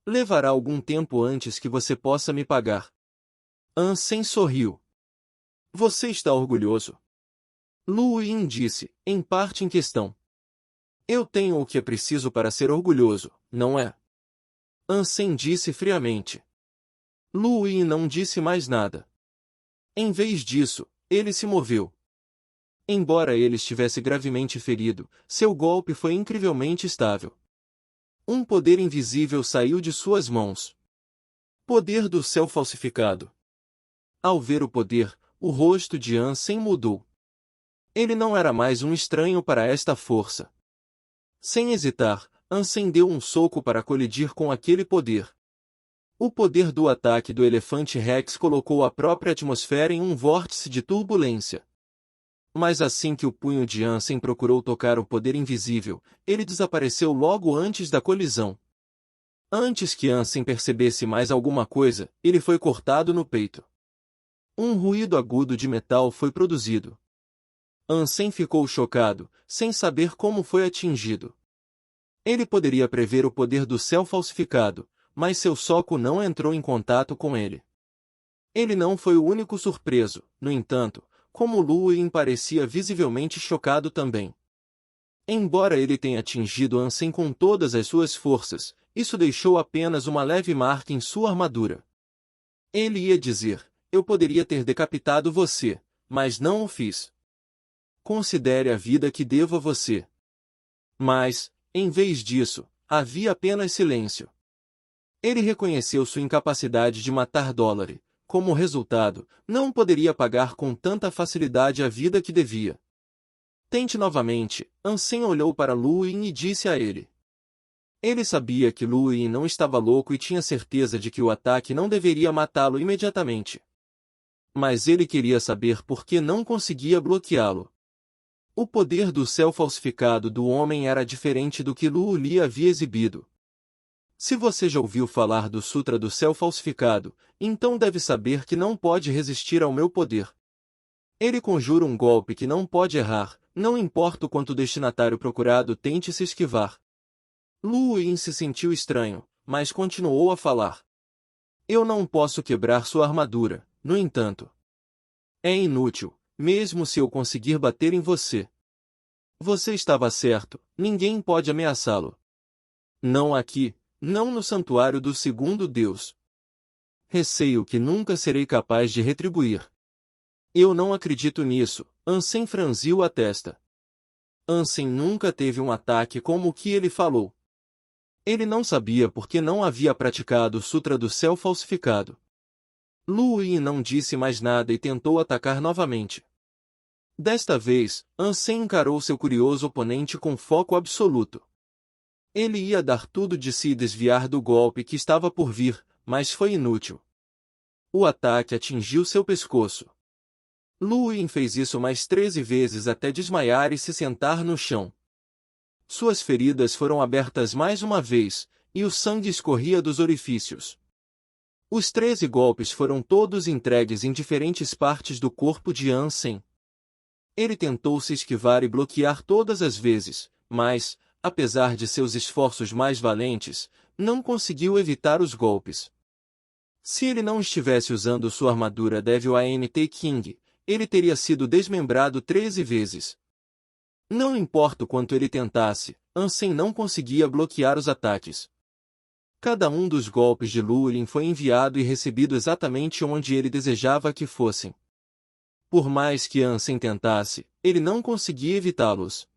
Levará algum tempo antes que você possa me pagar. Ansem sorriu. Você está orgulhoso? Lu Yin disse, em parte em questão. Eu tenho o que é preciso para ser orgulhoso, não é? Ansem disse friamente. Lu Yin não disse mais nada. Em vez disso, ele se moveu. Embora ele estivesse gravemente ferido, seu golpe foi incrivelmente estável. Um poder invisível saiu de suas mãos. Poder do céu falsificado. Ao ver o poder, o rosto de Ansem mudou. Ele não era mais um estranho para esta força. Sem hesitar, Ansem deu um soco para colidir com aquele poder. O poder do ataque do elefante Rex colocou a própria atmosfera em um vórtice de turbulência. Mas assim que o punho de Ansem procurou tocar o poder invisível, ele desapareceu logo antes da colisão. Antes que Ansem percebesse mais alguma coisa, ele foi cortado no peito. Um ruído agudo de metal foi produzido. Ansem ficou chocado, sem saber como foi atingido. Ele poderia prever o poder do céu falsificado, mas seu soco não entrou em contato com ele. Ele não foi o único surpreso, no entanto, como Lu Yin parecia visivelmente chocado também. Embora ele tenha atingido Ansem com todas as suas forças, isso deixou apenas uma leve marca em sua armadura. Ele ia dizer, eu poderia ter decapitado você, mas não o fiz. Considere a vida que devo a você. Mas, em vez disso, havia apenas silêncio. Ele reconheceu sua incapacidade de matar Dolary. Como resultado, não poderia pagar com tanta facilidade a vida que devia. Tente novamente, Ansem olhou para Lu Yin e disse a ele. Ele sabia que Lu Yin não estava louco e tinha certeza de que o ataque não deveria matá-lo imediatamente. Mas ele queria saber por que não conseguia bloqueá-lo. O poder do céu falsificado do homem era diferente do que Lu lhe havia exibido. Se você já ouviu falar do Sutra do Céu Falsificado, então deve saber que não pode resistir ao meu poder. Ele conjura um golpe que não pode errar, não importa o quanto o destinatário procurado tente se esquivar. Lu Yin se sentiu estranho, mas continuou a falar. Eu não posso quebrar sua armadura, no entanto. É inútil, mesmo se eu conseguir bater em você. Você estava certo, ninguém pode ameaçá-lo. Não aqui, não no santuário do segundo Deus. Receio que nunca serei capaz de retribuir. Eu não acredito nisso, Ansem franziu a testa. Ansem nunca teve um ataque como o que ele falou. Ele não sabia porque não havia praticado o Sutra do Céu Falsificado. Lu Yin não disse mais nada e tentou atacar novamente. Desta vez, Ansem encarou seu curioso oponente com foco absoluto. Ele ia dar tudo de si e desviar do golpe que estava por vir, mas foi inútil. O ataque atingiu seu pescoço. Lu Yin fez isso mais 13 vezes até desmaiar e se sentar no chão. Suas feridas foram abertas mais uma vez, e o sangue escorria dos orifícios. Os 13 golpes foram todos entregues em diferentes partes do corpo de Ansem. Ele tentou se esquivar e bloquear todas as vezes, mas, apesar de seus esforços mais valentes, não conseguiu evitar os golpes. Se ele não estivesse usando sua armadura Devil Ant King, ele teria sido desmembrado 13 vezes. Não importa o quanto ele tentasse, Ansem não conseguia bloquear os ataques. Cada um dos golpes de Lu Yin foi enviado e recebido exatamente onde ele desejava que fossem. Por mais que Ansem tentasse, ele não conseguia evitá-los.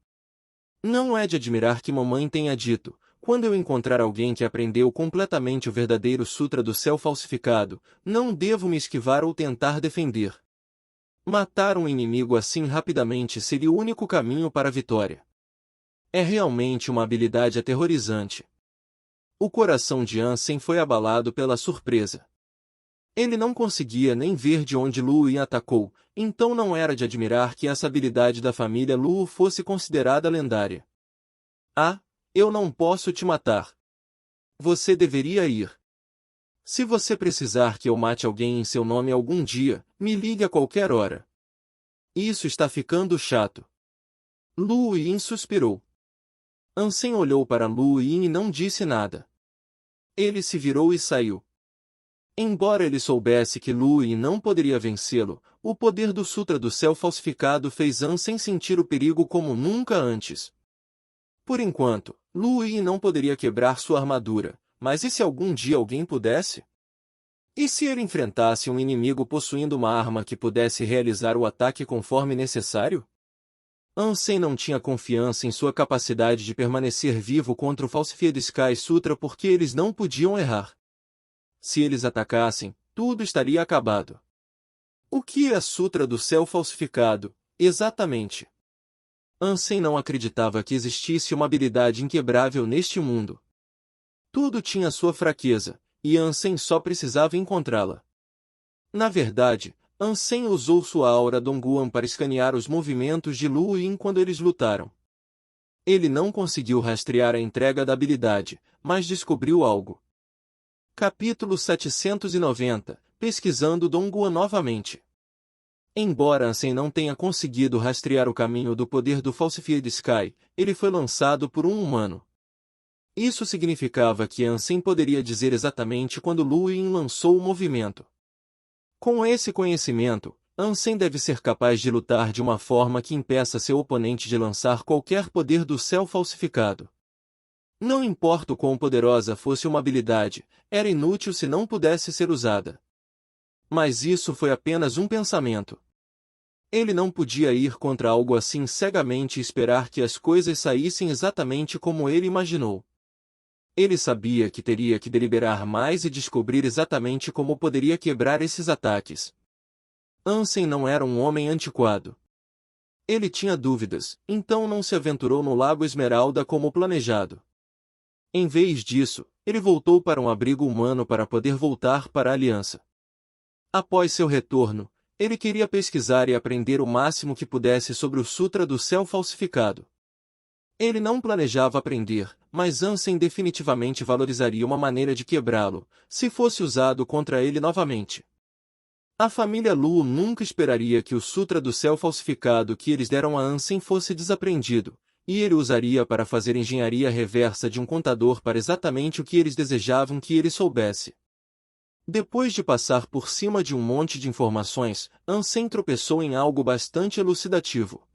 Não é de admirar que mamãe tenha dito, Quando eu encontrar alguém que aprendeu completamente o verdadeiro Sutra do Céu falsificado, não devo me esquivar ou tentar defender. Matar um inimigo assim rapidamente seria o único caminho para a vitória. É realmente uma habilidade aterrorizante. O coração de Ansem foi abalado pela surpresa. Ele não conseguia nem ver de onde Lu Yin atacou, então não era de admirar que essa habilidade da família Lu fosse considerada lendária. Ah, eu não posso te matar. Você deveria ir. Se você precisar que eu mate alguém em seu nome algum dia, me ligue a qualquer hora. Isso está ficando chato. Lu Yin suspirou. Ansem olhou para Lu Yin e não disse nada. Ele se virou e saiu. Embora ele soubesse que Lu Yin não poderia vencê-lo, o poder do Sutra do Céu falsificado fez Ansem sentir o perigo como nunca antes. Por enquanto, Lu Yin não poderia quebrar sua armadura, mas e se algum dia alguém pudesse? E se ele enfrentasse um inimigo possuindo uma arma que pudesse realizar o ataque conforme necessário? Ansem não tinha confiança em sua capacidade de permanecer vivo contra o Falsified Sky Sutra porque eles não podiam errar. Se eles atacassem, tudo estaria acabado. O que é Sutra do Céu falsificado, exatamente? Ansem não acreditava que existisse uma habilidade inquebrável neste mundo. Tudo tinha sua fraqueza, e Ansem só precisava encontrá-la. Na verdade, Ansem usou sua aura Dongguan para escanear os movimentos de Lu Yin quando eles lutaram. Ele não conseguiu rastrear a entrega da habilidade, mas descobriu algo. Capítulo 790 Pesquisando Dongguan novamente. Embora Ansem não tenha conseguido rastrear o caminho do poder do Falsified Sky, ele foi lançado por um humano. Isso significava que Ansem poderia dizer exatamente quando Lu Yin lançou o movimento. Com esse conhecimento, Ansem deve ser capaz de lutar de uma forma que impeça seu oponente de lançar qualquer poder do céu falsificado. Não importa o quão poderosa fosse uma habilidade, era inútil se não pudesse ser usada. Mas isso foi apenas um pensamento. Ele não podia ir contra algo assim cegamente e esperar que as coisas saíssem exatamente como ele imaginou. Ele sabia que teria que deliberar mais e descobrir exatamente como poderia quebrar esses ataques. Ansem não era um homem antiquado. Ele tinha dúvidas, então não se aventurou no Lago Esmeralda como planejado. Em vez disso, ele voltou para um abrigo humano para poder voltar para a Aliança. Após seu retorno, ele queria pesquisar e aprender o máximo que pudesse sobre o Sutra do Céu falsificado. Ele não planejava aprender, mas Ansem definitivamente valorizaria uma maneira de quebrá-lo, se fosse usado contra ele novamente. A família Lu nunca esperaria que o Sutra do Céu falsificado que eles deram a Ansem fosse desaprendido, e ele usaria para fazer engenharia reversa de um contador para exatamente o que eles desejavam que ele soubesse. Depois de passar por cima de um monte de informações, Ansem tropeçou em algo bastante elucidativo.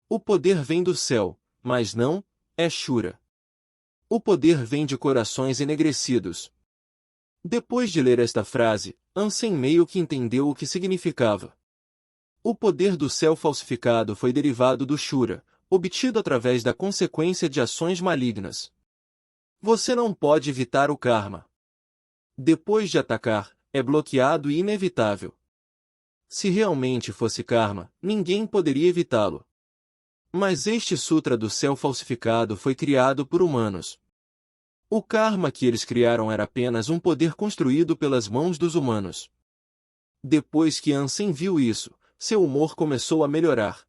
O poder vem do céu, mas não é Shura. O poder vem de corações enegrecidos. Depois de ler esta frase, Ansem meio que entendeu o que significava. O poder do céu falsificado foi derivado do Shura, obtido através da consequência de ações malignas. Você não pode evitar o karma. Depois de atacar, é bloqueado e inevitável. Se realmente fosse karma, ninguém poderia evitá-lo. Mas este Sutra do Céu falsificado foi criado por humanos. O karma que eles criaram era apenas um poder construído pelas mãos dos humanos. Depois que Ansem viu isso, seu humor começou a melhorar.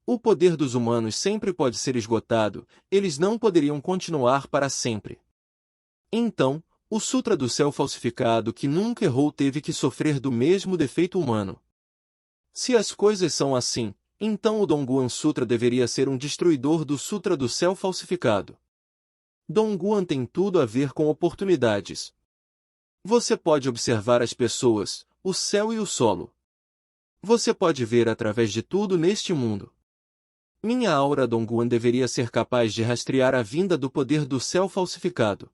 O poder dos humanos sempre pode ser esgotado, eles não poderiam continuar para sempre. Então, o Sutra do Céu falsificado que nunca errou teve que sofrer do mesmo defeito humano. Se as coisas são assim, então o Dongguan Sutra deveria ser um destruidor do Sutra do Céu falsificado. Dongguan tem tudo a ver com oportunidades. Você pode observar as pessoas, o céu e o solo. Você pode ver através de tudo neste mundo. Minha aura Dongguan deveria ser capaz de rastrear a vinda do poder do céu falsificado.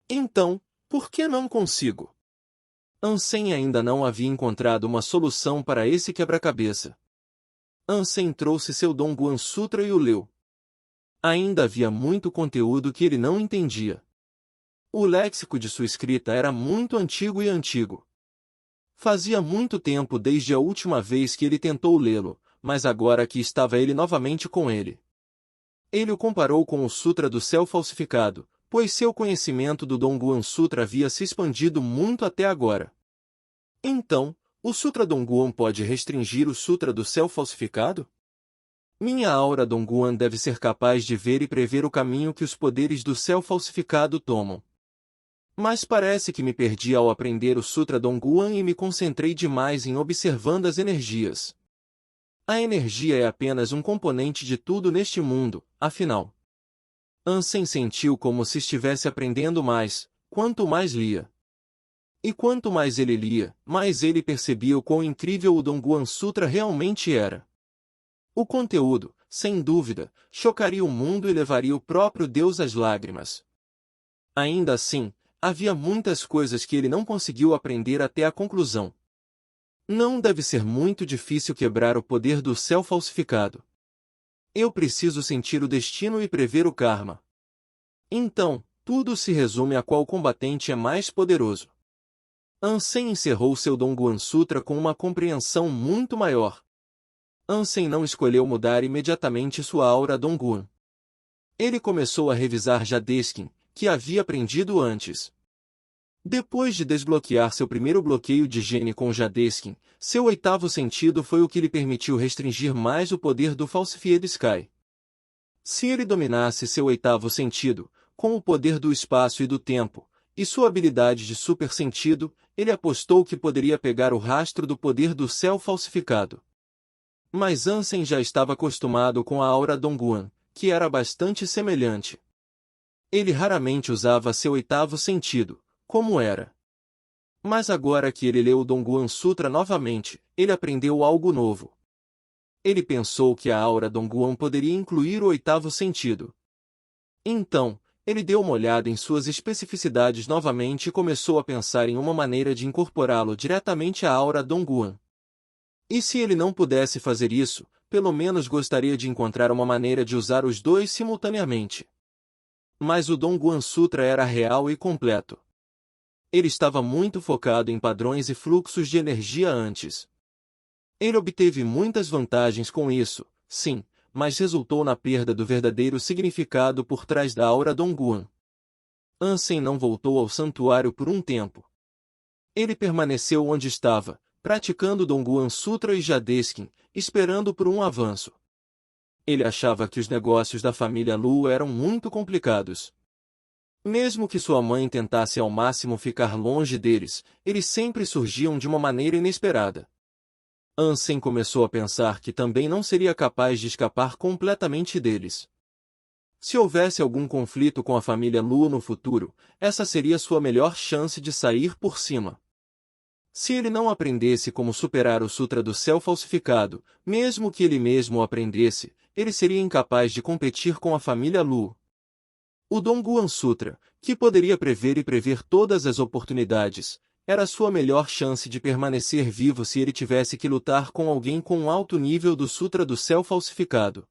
Então, por que não consigo? Ansem ainda não havia encontrado uma solução para esse quebra-cabeça. Ansem trouxe seu Dongguan Sutra e o leu. Ainda havia muito conteúdo que ele não entendia. O léxico de sua escrita era muito antigo. Fazia muito tempo desde a última vez que ele tentou lê-lo, mas agora aqui estava ele novamente com ele. Ele o comparou com o Sutra do Céu Falsificado, pois seu conhecimento do Dongguan Sutra havia se expandido muito até agora. Então, o Sutra Dongguan pode restringir o Sutra do Céu Falsificado? Minha aura Dongguan deve ser capaz de ver e prever o caminho que os poderes do Céu Falsificado tomam. Mas parece que me perdi ao aprender o Sutra Dongguan e me concentrei demais em observando as energias. A energia é apenas um componente de tudo neste mundo, afinal. Ansem sentiu como se estivesse aprendendo mais, quanto mais lia. E quanto mais ele lia, mais ele percebia o quão incrível o Dongguan Sutra realmente era. O conteúdo, sem dúvida, chocaria o mundo e levaria o próprio Deus às lágrimas. Ainda assim, havia muitas coisas que ele não conseguiu aprender até a conclusão. Não deve ser muito difícil quebrar o poder do céu falsificado. Eu preciso sentir o destino e prever o karma. Então, tudo se resume a qual combatente é mais poderoso. Ansem encerrou seu Dongguan Sutra com uma compreensão muito maior. Ansem não escolheu mudar imediatamente sua aura Dongguan. Ele começou a revisar Jadeskin, que havia aprendido antes. Depois de desbloquear seu primeiro bloqueio de gene com Jadeskin, seu oitavo sentido foi o que lhe permitiu restringir mais o poder do Falsified Sky. Se ele dominasse seu oitavo sentido, com o poder do espaço e do tempo, e sua habilidade de super sentido, ele apostou que poderia pegar o rastro do poder do céu falsificado. Mas Ansem já estava acostumado com a aura Dongguan, que era bastante semelhante. Ele raramente usava seu oitavo sentido, como era. Mas agora que ele leu o Dongguan Sutra novamente, ele aprendeu algo novo. Ele pensou que a aura Dongguan poderia incluir o oitavo sentido. Então, ele deu uma olhada em suas especificidades novamente e começou a pensar em uma maneira de incorporá-lo diretamente à aura Dongguan. E se ele não pudesse fazer isso, pelo menos gostaria de encontrar uma maneira de usar os dois simultaneamente. Mas o Dongguan Sutra era real e completo. Ele estava muito focado em padrões e fluxos de energia antes. Ele obteve muitas vantagens com isso, sim, mas resultou na perda do verdadeiro significado por trás da aura Dongguan. Ansem não voltou ao santuário por um tempo. Ele permaneceu onde estava, praticando Dongguan Sutra e Jadeskin, esperando por um avanço. Ele achava que os negócios da família Lu eram muito complicados. Mesmo que sua mãe tentasse ao máximo ficar longe deles, eles sempre surgiam de uma maneira inesperada. Ansem começou a pensar que também não seria capaz de escapar completamente deles. Se houvesse algum conflito com a família Lu no futuro, essa seria sua melhor chance de sair por cima. Se ele não aprendesse como superar o Sutra do Céu Falsificado, mesmo que ele mesmo o aprendesse, ele seria incapaz de competir com a família Lu. O Dongguan Sutra, que poderia prever e prever todas as oportunidades, era sua melhor chance de permanecer vivo se ele tivesse que lutar com alguém com um alto nível do Sutra do Céu Falsificado.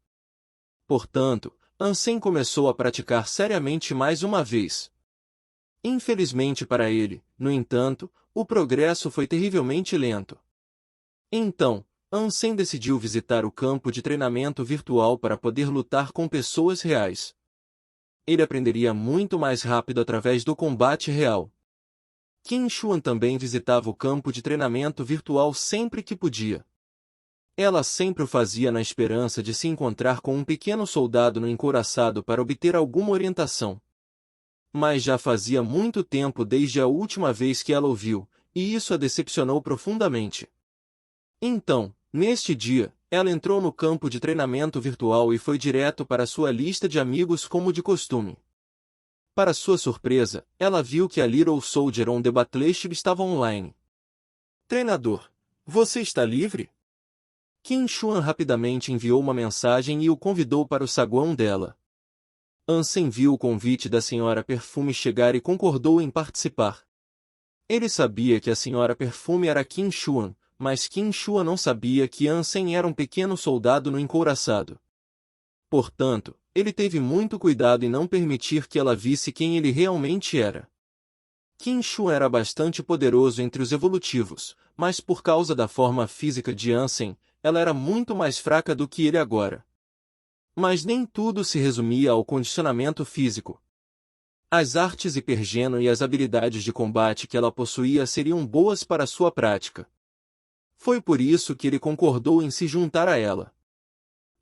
Portanto, Ansem começou a praticar seriamente mais uma vez. Infelizmente para ele, no entanto, o progresso foi terrivelmente lento. Então, Ansem decidiu visitar o campo de treinamento virtual para poder lutar com pessoas reais. Ele aprenderia muito mais rápido através do combate real. Qin Xuan também visitava o campo de treinamento virtual sempre que podia. Ela sempre o fazia na esperança de se encontrar com um pequeno soldado no encouraçado para obter alguma orientação. Mas já fazia muito tempo desde a última vez que ela o viu, e isso a decepcionou profundamente. Então, neste dia, ela entrou no campo de treinamento virtual e foi direto para sua lista de amigos como de costume. Para sua surpresa, ela viu que a Little Soldier on the Battleship estava online. Treinador, você está livre? Qin Xuan rapidamente enviou uma mensagem e o convidou para o saguão dela. Ansem viu o convite da Senhora Perfume chegar e concordou em participar. Ele sabia que a Senhora Perfume era Qin Xuan, mas Qin Xuan não sabia que Ansem era um pequeno soldado no encouraçado. Portanto, ele teve muito cuidado em não permitir que ela visse quem ele realmente era. Qin Shi era bastante poderoso entre os evolutivos, mas por causa da forma física de Ansem, ela era muito mais fraca do que ele agora. Mas nem tudo se resumia ao condicionamento físico. As artes hipergeno e as habilidades de combate que ela possuía seriam boas para sua prática. Foi por isso que ele concordou em se juntar a ela.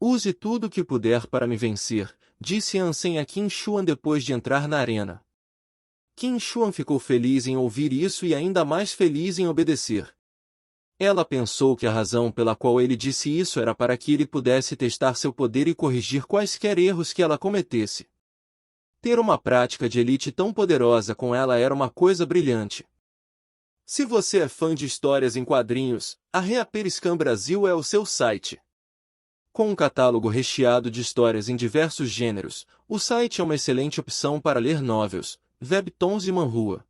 Use tudo o que puder para me vencer, disse Ansem a Qin Shi depois de entrar na arena. Qin Shi ficou feliz em ouvir isso e ainda mais feliz em obedecer. Ela pensou que a razão pela qual ele disse isso era para que ele pudesse testar seu poder e corrigir quaisquer erros que ela cometesse. Ter uma prática de elite tão poderosa com ela era uma coisa brilhante. Se você é fã de histórias em quadrinhos, a Reaperiscan Brasil é o seu site. Com um catálogo recheado de histórias em diversos gêneros, o site é uma excelente opção para ler novels, webtoons e manhua.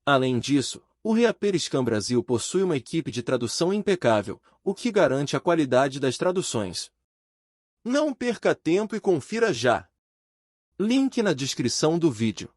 Além disso, o Reaperiscan Brasil possui uma equipe de tradução impecável, o que garante a qualidade das traduções. Não perca tempo e confira já! Link na descrição do vídeo.